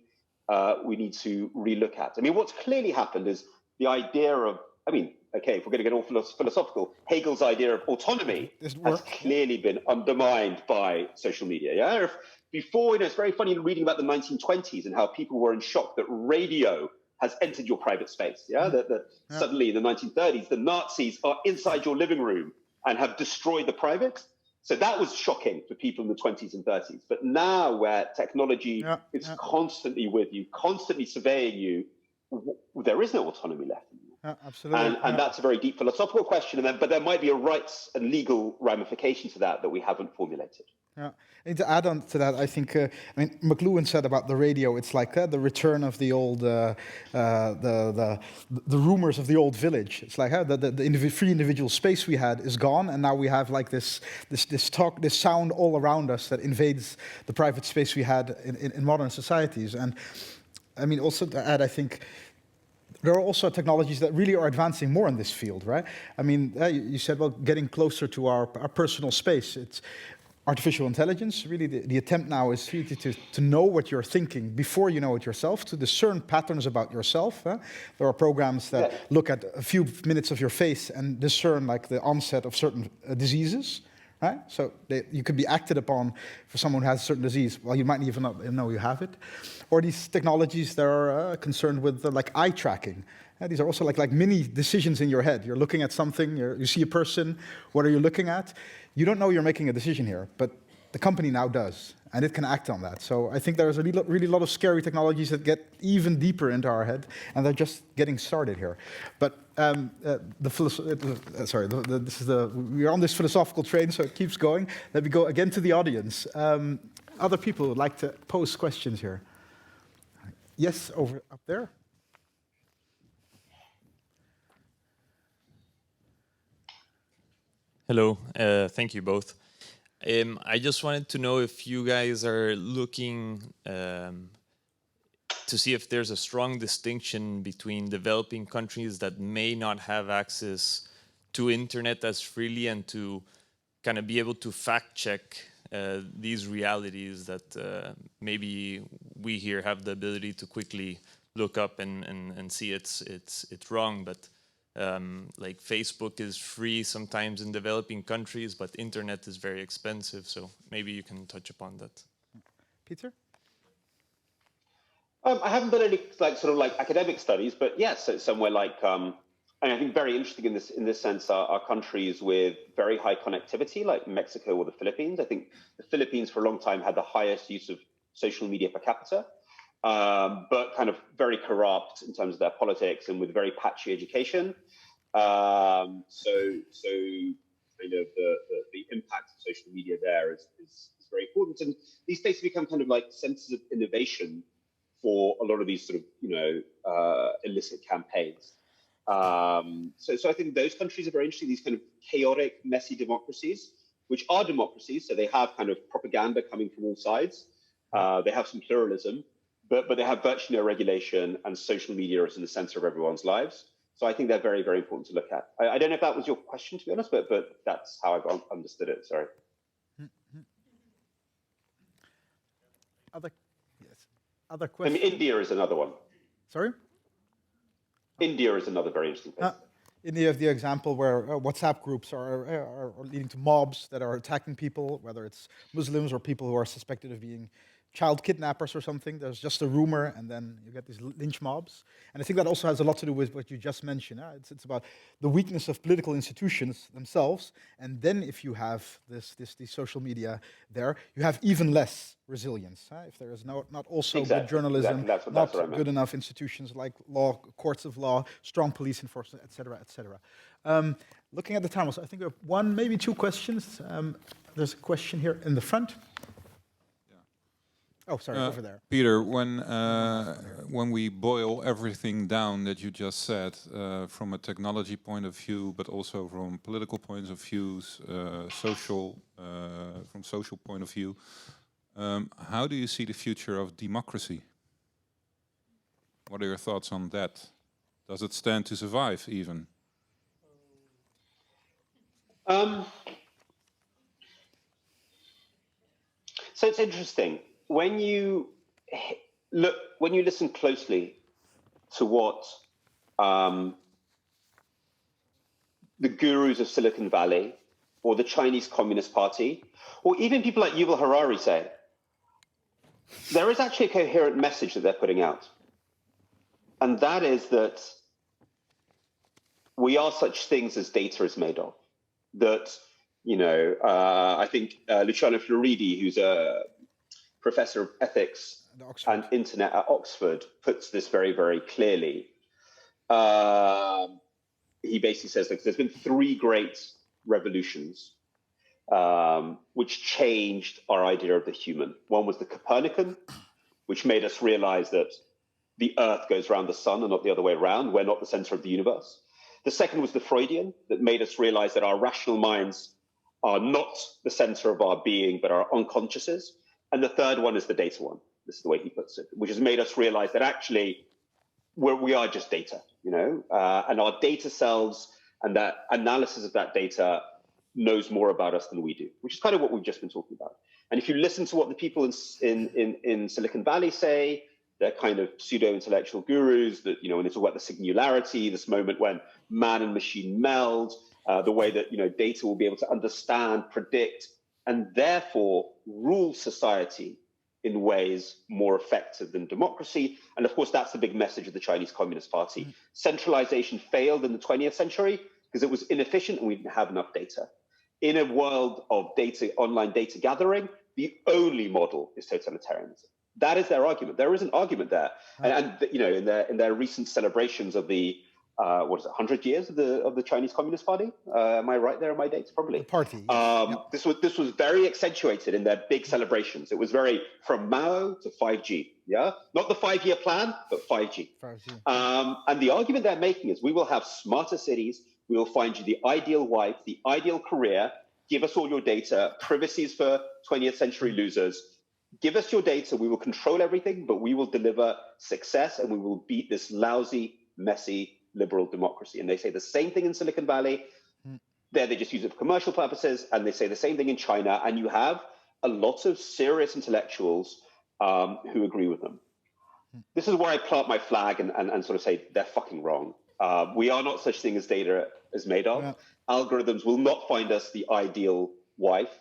we need to relook at. I mean, what's clearly happened is the idea of, okay, if we're going to get all philosophical, Hegel's idea of autonomy has clearly been undermined by social media. Yeah, before, it's very funny reading about the 1920s and how people were in shock that radio has entered your private space. Yeah, that suddenly in the 1930s, the Nazis are inside your living room and have destroyed the private. So that was shocking for people in the 20s and 30s. But now where technology is constantly with you, constantly surveying you, there is no autonomy left in you. Absolutely. And that's a very deep philosophical question. But there might be a rights and legal ramification to that we haven't formulated. Yeah, and to add on to that, I think McLuhan said about the radio, it's like the return of the old, the rumors of the old village. It's like the free individual space we had is gone, and now we have like this sound all around us that invades the private space we had in modern societies. And I mean, also to add, I think there are also technologies that really are advancing more in this field, right? I mean, you said, well, getting closer to our personal space. It's artificial intelligence. Really, the attempt now is really to know what you're thinking before you know it yourself, to discern patterns about yourself. There are programs that look at a few minutes of your face and discern like the onset of certain diseases. Right? So you could be acted upon for someone who has a certain disease. Well, you might even not know you have it. Or these technologies that are concerned with like eye tracking. These are also like mini decisions in your head. You're looking at something, you see a person, what are you looking at? You don't know you're making a decision here, but the company now does, and it can act on that. So I think there's a really lot of scary technologies that get even deeper into our head, and they're just getting started here. But we're on this philosophical train, so it keeps going. Let me go again to the audience. Other people would like to pose questions here. Yes, over up there. Hello, thank you both. I just wanted to know if you guys are looking to see if there's a strong distinction between developing countries that may not have access to internet as freely and to kind of be able to fact check these realities that maybe we here have the ability to quickly look up and see it's wrong, but like Facebook is free sometimes in developing countries, but internet is very expensive. So maybe you can touch upon that. Peter? I haven't done any academic studies, but yes, it's somewhere and I think very interesting in this sense are countries with very high connectivity, like Mexico or the Philippines. I think the Philippines for a long time had the highest use of social media per capita, but kind of very corrupt in terms of their politics and with very patchy education. So kind of the impact of social media there is very important. And these states become kind of like centers of innovation for a lot of these sort of, illicit campaigns. So I think those countries are very interesting, these kind of chaotic, messy democracies, which are democracies. So they have kind of propaganda coming from all sides. They have some pluralism, but they have virtually no regulation, and social media is in the center of everyone's lives. So I think they're very, very important to look at. I don't know if that was your question, to be honest, but that's how I've understood it. Sorry. Other questions? I mean, India is another one. Sorry? India is another very interesting place. India have the example where WhatsApp groups are leading to mobs that are attacking people, whether it's Muslims or people who are suspected of being child kidnappers or something. There's just a rumor, and then you get these lynch mobs. And I think that also has a lot to do with what you just mentioned. It's about the weakness of political institutions themselves. And then if you have these social media there, you have even less resilience. If there is not also Exactly, good journalism, exactly. That's what I meant. good enough institutions like law, courts of law, strong police enforcement, et cetera, et cetera. Looking at the time, I think we have one, maybe two questions. There's a question here in the front. Oh, sorry, over there. Peter, when we boil everything down that you just said, from a technology point of view, but also from political points of views, from social point of view, how do you see the future of democracy? What are your thoughts on that? Does it stand to survive even? So it's interesting. When you listen closely to what the gurus of Silicon Valley or the Chinese Communist Party, or even people like Yuval Harari say, there is actually a coherent message that they're putting out. And that is that we are such things as data is made of. That, I think Luciano Floridi, who's a professor of ethics and internet at Oxford, puts this very, very clearly. He basically says that there's been three great revolutions which changed our idea of the human. One was the Copernican, which made us realize that the Earth goes around the sun and not the other way around. We're not the center of the universe. The second was the Freudian, that made us realize that our rational minds are not the center of our being, but our unconsciouses. And the third one is the data one. This is the way he puts it, which has made us realize that actually we are just data, and our data selves and that analysis of that data knows more about us than we do, which is kind of what we've just been talking about. And if you listen to what the people in Silicon Valley say, they're kind of pseudo-intellectual gurus that, when they talk about the singularity, this moment when man and machine meld, the way that, data will be able to understand, predict, and therefore rule society in ways more effective than democracy. And of course, that's the big message of the Chinese Communist Party. Mm-hmm. Centralization failed in the 20th century because it was inefficient and we didn't have enough data. In a world of data, online data gathering, the only model is totalitarianism. That is their argument. There is an argument there. Mm-hmm. And in their recent celebrations of the 100 years of the Chinese Communist Party? Am I right there in my dates? Probably. The party. Yes. Yep. This was very accentuated in their big celebrations. It was very from Mao to 5G. Yeah, not the 5-year plan, but 5G. 5G. And the argument they're making is we will have smarter cities. We will find you the ideal wife, the ideal career. Give us all your data. Privacy is for 20th century losers. Give us your data. We will control everything, but we will deliver success and we will beat this lousy, messy, liberal democracy. And they say the same thing in Silicon Valley. There they just use it for commercial purposes, and they say the same thing in China. And you have a lot of serious intellectuals who agree with them. This is where I plant my flag and sort of say they're fucking wrong. We are not such thing as data is made of. Yeah. Algorithms will not find us the ideal wife.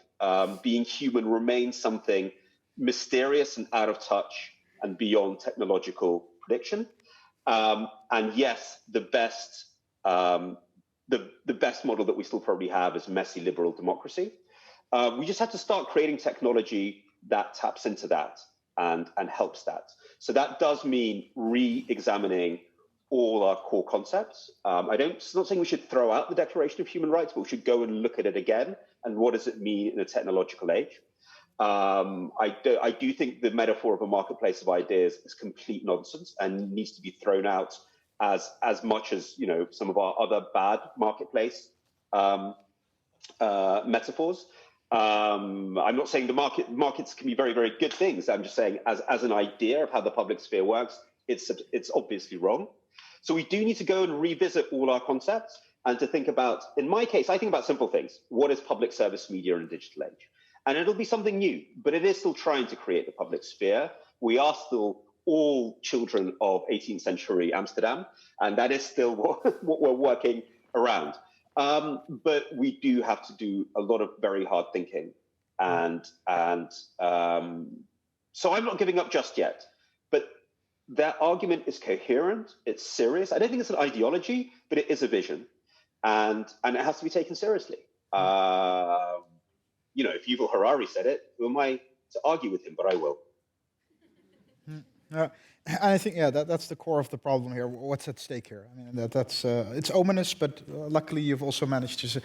Being human remains something mysterious and out of touch and beyond technological prediction. And yes, the best model that we still probably have is messy liberal democracy. We just have to start creating technology that taps into that and helps that. So that does mean re-examining all our core concepts. It's not saying we should throw out the Declaration of Human Rights, but we should go and look at it again. And what does it mean in a technological age? I do think the metaphor of a marketplace of ideas is complete nonsense and needs to be thrown out as much as some of our other bad marketplace metaphors. I'm not saying the markets can be very, very good things. I'm just saying as an idea of how the public sphere works, it's obviously wrong. So we do need to go and revisit all our concepts and to think about, in my case, I think about simple things. What is public service media in a digital age? And it'll be something new, but it is still trying to create the public sphere. We are still all children of 18th century Amsterdam, and that is still what we're working around. But we do have to do a lot of very hard thinking. And so I'm not giving up just yet. But that argument is coherent, it's serious. I don't think it's an ideology, but it is a vision. And it has to be taken seriously. If Yuval Harari said it, who am I to argue with him? But I will. And I think, that's the core of the problem here. What's at stake here? I mean, that's it's ominous, but luckily you've also managed to,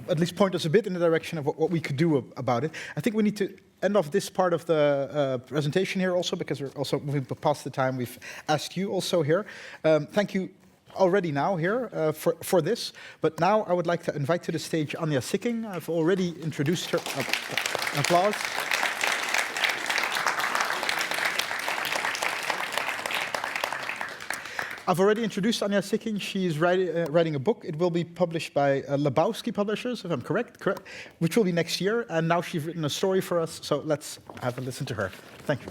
at least point us a bit in the direction of what we could do about it. I think we need to end off this part of the presentation here also, because we're also moving past the time we've asked you also here. Thank you already now here for this, but now I would like to invite to the stage Anja Sicking. I've already introduced her. Applause. I've already introduced Anja Sicking. She's writing a book. It will be published by Lebowski Publishers, if I'm correct, which will be next year. And now she's written a story for us, so let's have a listen to her. Thank you.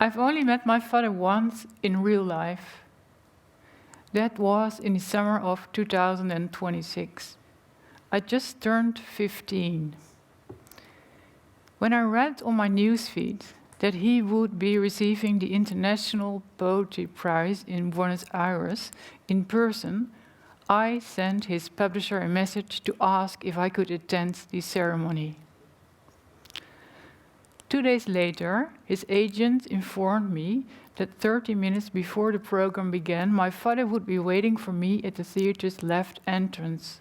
I've only met my father once in real life. That was in the summer of 2026. I just turned 15. When I read on my newsfeed that he would be receiving the International Poetry Prize in Buenos Aires in person, I sent his publisher a message to ask if I could attend the ceremony. 2 days later, his agent informed me that 30 minutes before the program began, my father would be waiting for me at the theater's left entrance.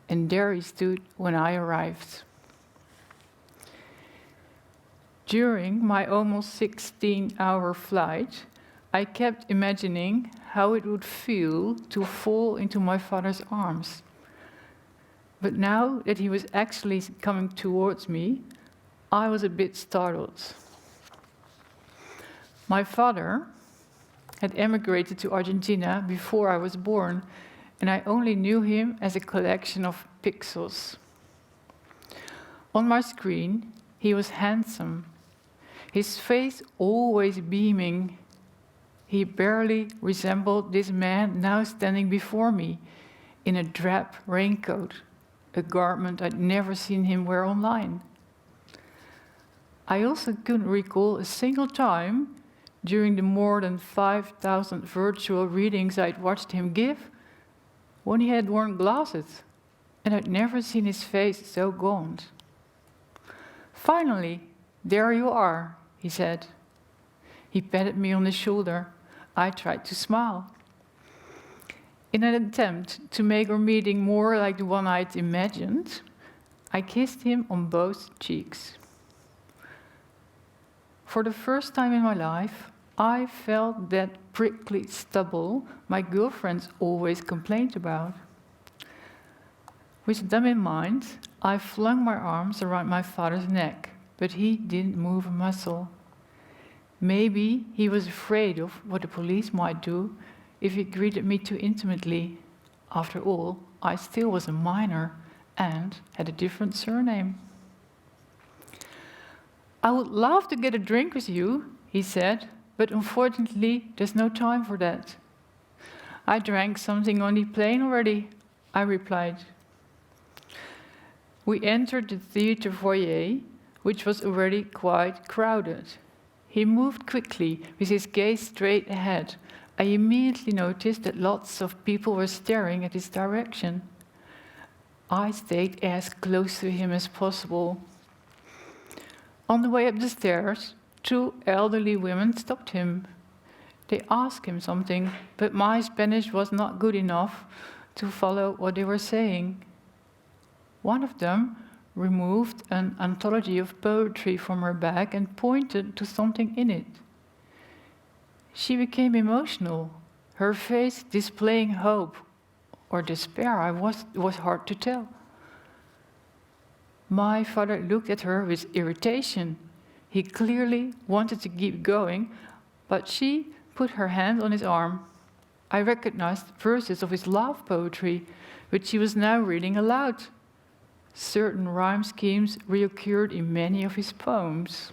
And there he stood when I arrived. During my almost 16-hour flight, I kept imagining how it would feel to fall into my father's arms. But now that he was actually coming towards me, I was a bit startled. My father had emigrated to Argentina before I was born, and I only knew him as a collection of pixels. On my screen, he was handsome, his face always beaming. He barely resembled this man now standing before me in a drab raincoat, a garment I'd never seen him wear online. I also couldn't recall a single time during the more than 5,000 virtual readings I'd watched him give when he had worn glasses, and I'd never seen his face so gaunt. "Finally, there you are," he said. He patted me on the shoulder. I tried to smile. In an attempt to make our meeting more like the one I'd imagined, I kissed him on both cheeks. For the first time in my life, I felt that prickly stubble my girlfriends always complained about. With them in mind, I flung my arms around my father's neck, but he didn't move a muscle. Maybe he was afraid of what the police might do if he greeted me too intimately. After all, I still was a minor and had a different surname. "I would love to get a drink with you," he said, but unfortunately, there's no time for that. I drank something on the plane already, I replied. We entered the theater foyer, which was already quite crowded. He moved quickly, with his gaze straight ahead. I immediately noticed that lots of people were staring at his direction. I stayed as close to him as possible. On the way up the stairs, 2 elderly women stopped him. They asked him something, but my Spanish was not good enough to follow what they were saying. One of them removed an anthology of poetry from her bag and pointed to something in it. She became emotional, her face displaying hope or despair. It was hard to tell. My father looked at her with irritation. He clearly wanted to keep going, but she put her hand on his arm. I recognized verses of his love poetry, which she was now reading aloud. Certain rhyme schemes reoccurred in many of his poems.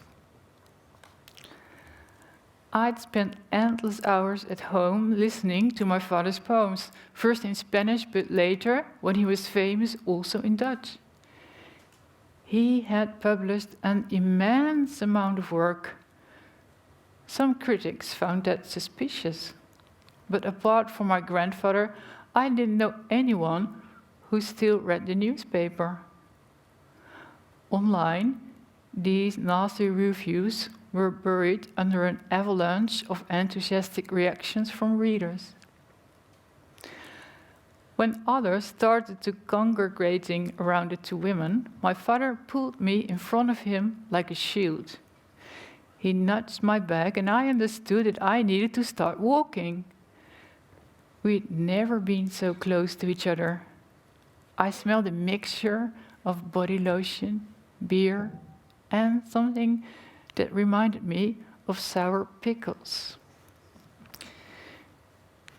I'd spent endless hours at home listening to my father's poems, first in Spanish, but later, when he was famous, also in Dutch. He had published an immense amount of work. Some critics found that suspicious. But apart from my grandfather, I didn't know anyone who still read the newspaper. Online, these nasty reviews were buried under an avalanche of enthusiastic reactions from readers. When others started to congregating around the 2 women, my father pulled me in front of him like a shield. He nudged my back, and I understood that I needed to start walking. We'd never been so close to each other. I smelled a mixture of body lotion, beer, and something that reminded me of sour pickles.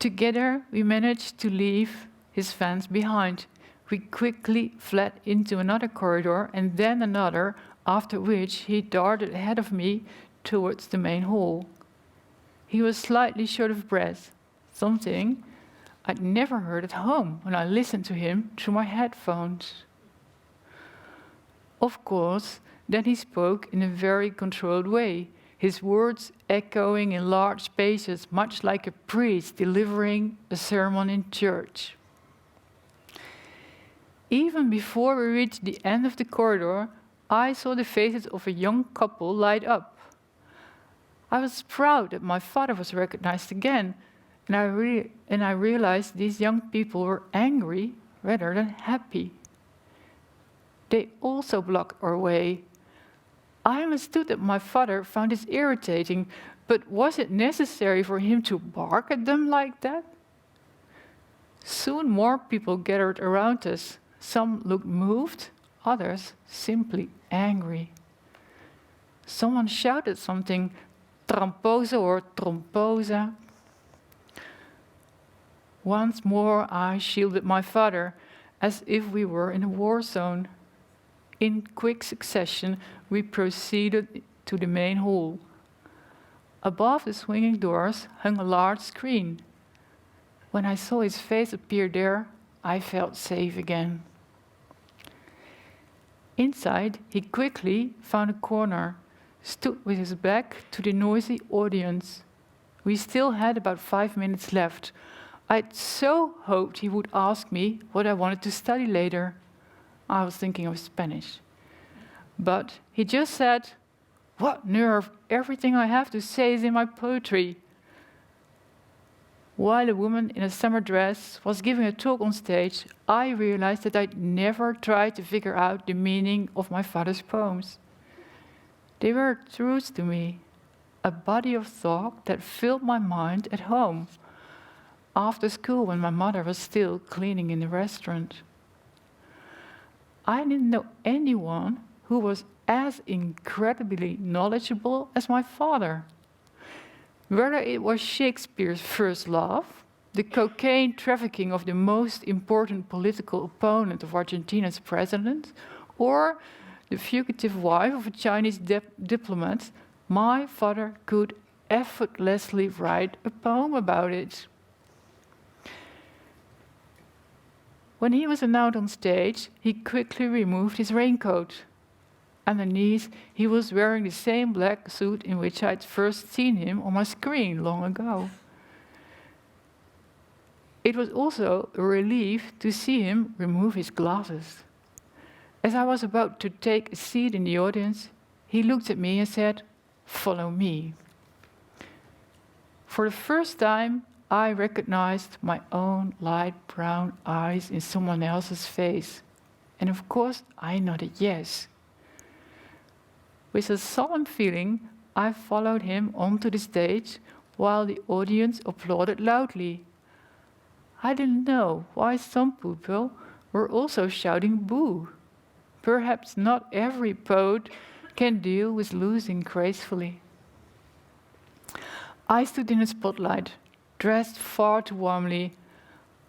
Together, we managed to leave his fence behind. We quickly fled into another corridor and then another, after which he darted ahead of me towards the main hall. He was slightly short of breath, something I'd never heard at home when I listened to him through my headphones. Of course, then he spoke in a very controlled way, his words echoing in large spaces, much like a priest delivering a sermon in church. Even before we reached the end of the corridor, I saw the faces of a young couple light up. I was proud that my father was recognized again, and I realized these young people were angry rather than happy. They also blocked our way. I understood that my father found this irritating, but was it necessary for him to bark at them like that? Soon more people gathered around us. Some looked moved, others simply angry. Someone shouted something, tramposa or tromposa. Once more I shielded my father, as if we were in a war zone. In quick succession, we proceeded to the main hall. Above the swinging doors hung a large screen. When I saw his face appear there, I felt safe again. Inside, he quickly found a corner, stood with his back to the noisy audience. We still had about 5 minutes left. I'd so hoped he would ask me what I wanted to study later. I was thinking of Spanish. But he just said, "What nerve, everything I have to say is in my poetry." While a woman in a summer dress was giving a talk on stage, I realized that I'd never tried to figure out the meaning of my father's poems. They were truths to me, a body of thought that filled my mind at home, after school when my mother was still cleaning in the restaurant. I didn't know anyone who was as incredibly knowledgeable as my father. Whether it was Shakespeare's first love, the cocaine trafficking of the most important political opponent of Argentina's president, or the fugitive wife of a Chinese diplomat, my father could effortlessly write a poem about it. When he was announced on stage, he quickly removed his raincoat. Underneath, he was wearing the same black suit in which I'd first seen him on my screen long ago. It was also a relief to see him remove his glasses. As I was about to take a seat in the audience, he looked at me and said, "Follow me." For the first time, I recognized my own light brown eyes in someone else's face. And of course, I nodded yes. With a solemn feeling, I followed him onto the stage while the audience applauded loudly. I didn't know why some people were also shouting boo. Perhaps not every poet can deal with losing gracefully. I stood in the spotlight, dressed far too warmly.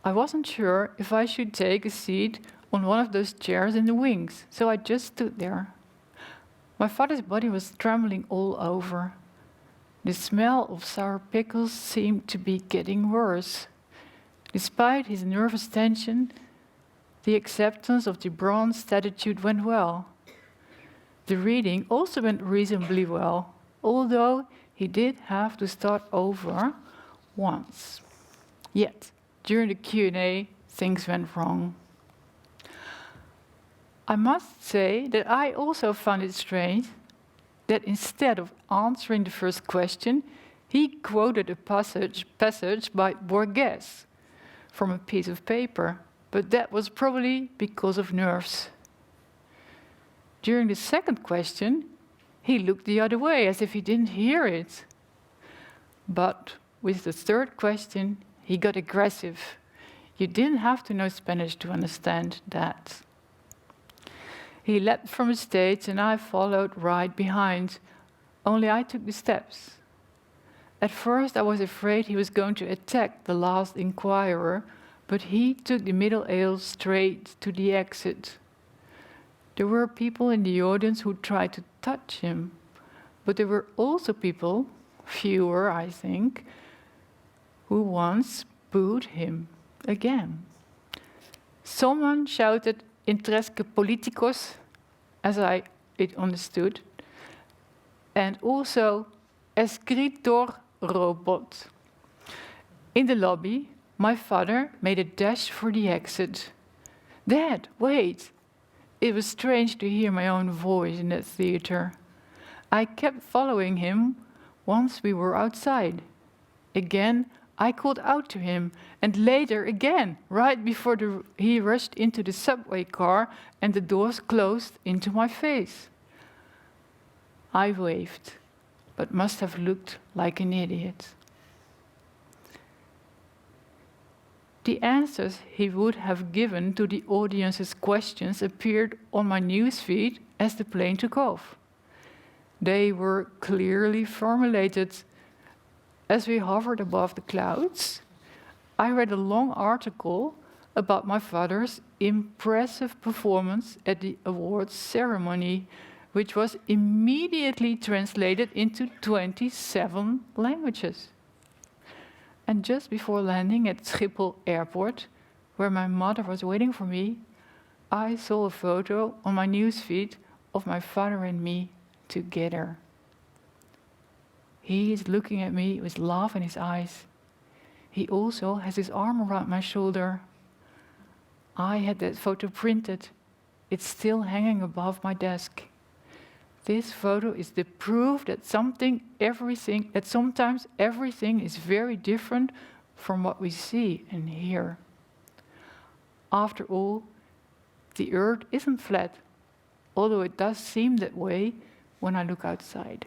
I wasn't sure if I should take a seat on one of those chairs in the wings, so I just stood there. My father's body was trembling all over. The smell of sour pickles seemed to be getting worse. Despite his nervous tension, the acceptance of the bronze statue went well. The reading also went reasonably well, although he did have to start over once. Yet, during the Q&A, things went wrong. I must say that I also found it strange that instead of answering the first question, he quoted a passage by Borges from a piece of paper, but that was probably because of nerves. During the second question, he looked the other way as if he didn't hear it. But with the third question, he got aggressive. You didn't have to know Spanish to understand that. He leapt from the stage and I followed right behind, only I took the steps. At first I was afraid he was going to attack the last inquirer, but he took the middle aisle straight to the exit. There were people in the audience who tried to touch him, but there were also people, fewer I think, who once booed him again. Someone shouted "Intresque politicos," as it understood, and also "Escritor robot." In the lobby, my father made a dash for the exit. "Dad, wait!" It was strange to hear my own voice in that theater. I kept following him once we were outside. Again, I called out to him, and later again, right before he rushed into the subway car and the doors closed into my face. I waved, but must have looked like an idiot. The answers he would have given to the audience's questions appeared on my newsfeed as the plane took off. They were clearly formulated. As we hovered above the clouds, I read a long article about my father's impressive performance at the awards ceremony, which was immediately translated into 27 languages. And just before landing at Schiphol Airport, where my mother was waiting for me, I saw a photo on my newsfeed of my father and me together. He is looking at me with love in his eyes. He also has his arm around my shoulder. I had that photo printed. It's still hanging above my desk. This photo is the proof that sometimes everything is very different from what we see and hear. After all, the earth isn't flat, although it does seem that way when I look outside.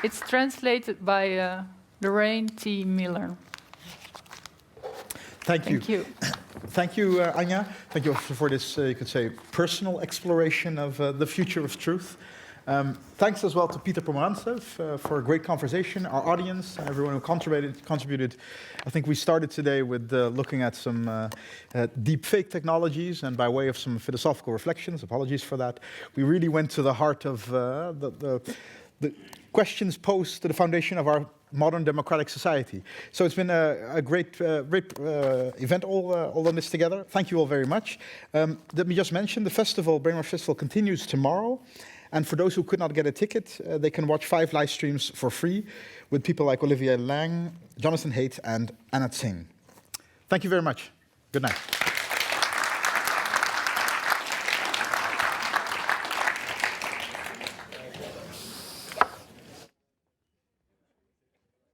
It's translated by Lorraine T. Miller. Thank you. Thank you. Thank you, Anja. Thank you also for this, you could say, personal exploration of the future of truth. Thanks as well to Peter Pomerantsev for a great conversation, our audience, and everyone who contributed. I think we started today with looking at some deep fake technologies, and by way of some philosophical reflections, apologies for that, we really went to the heart of the questions posed to the foundation of our modern democratic society. So it's been a great event all on this together. Thank you all very much. Let me just mention, the festival, Brainwash Festival, continues tomorrow. And for those who could not get a ticket, they can watch 5 live streams for free with people like Olivier Lang, Jonathan Haidt, and Anna Singh. Thank you very much. Good night.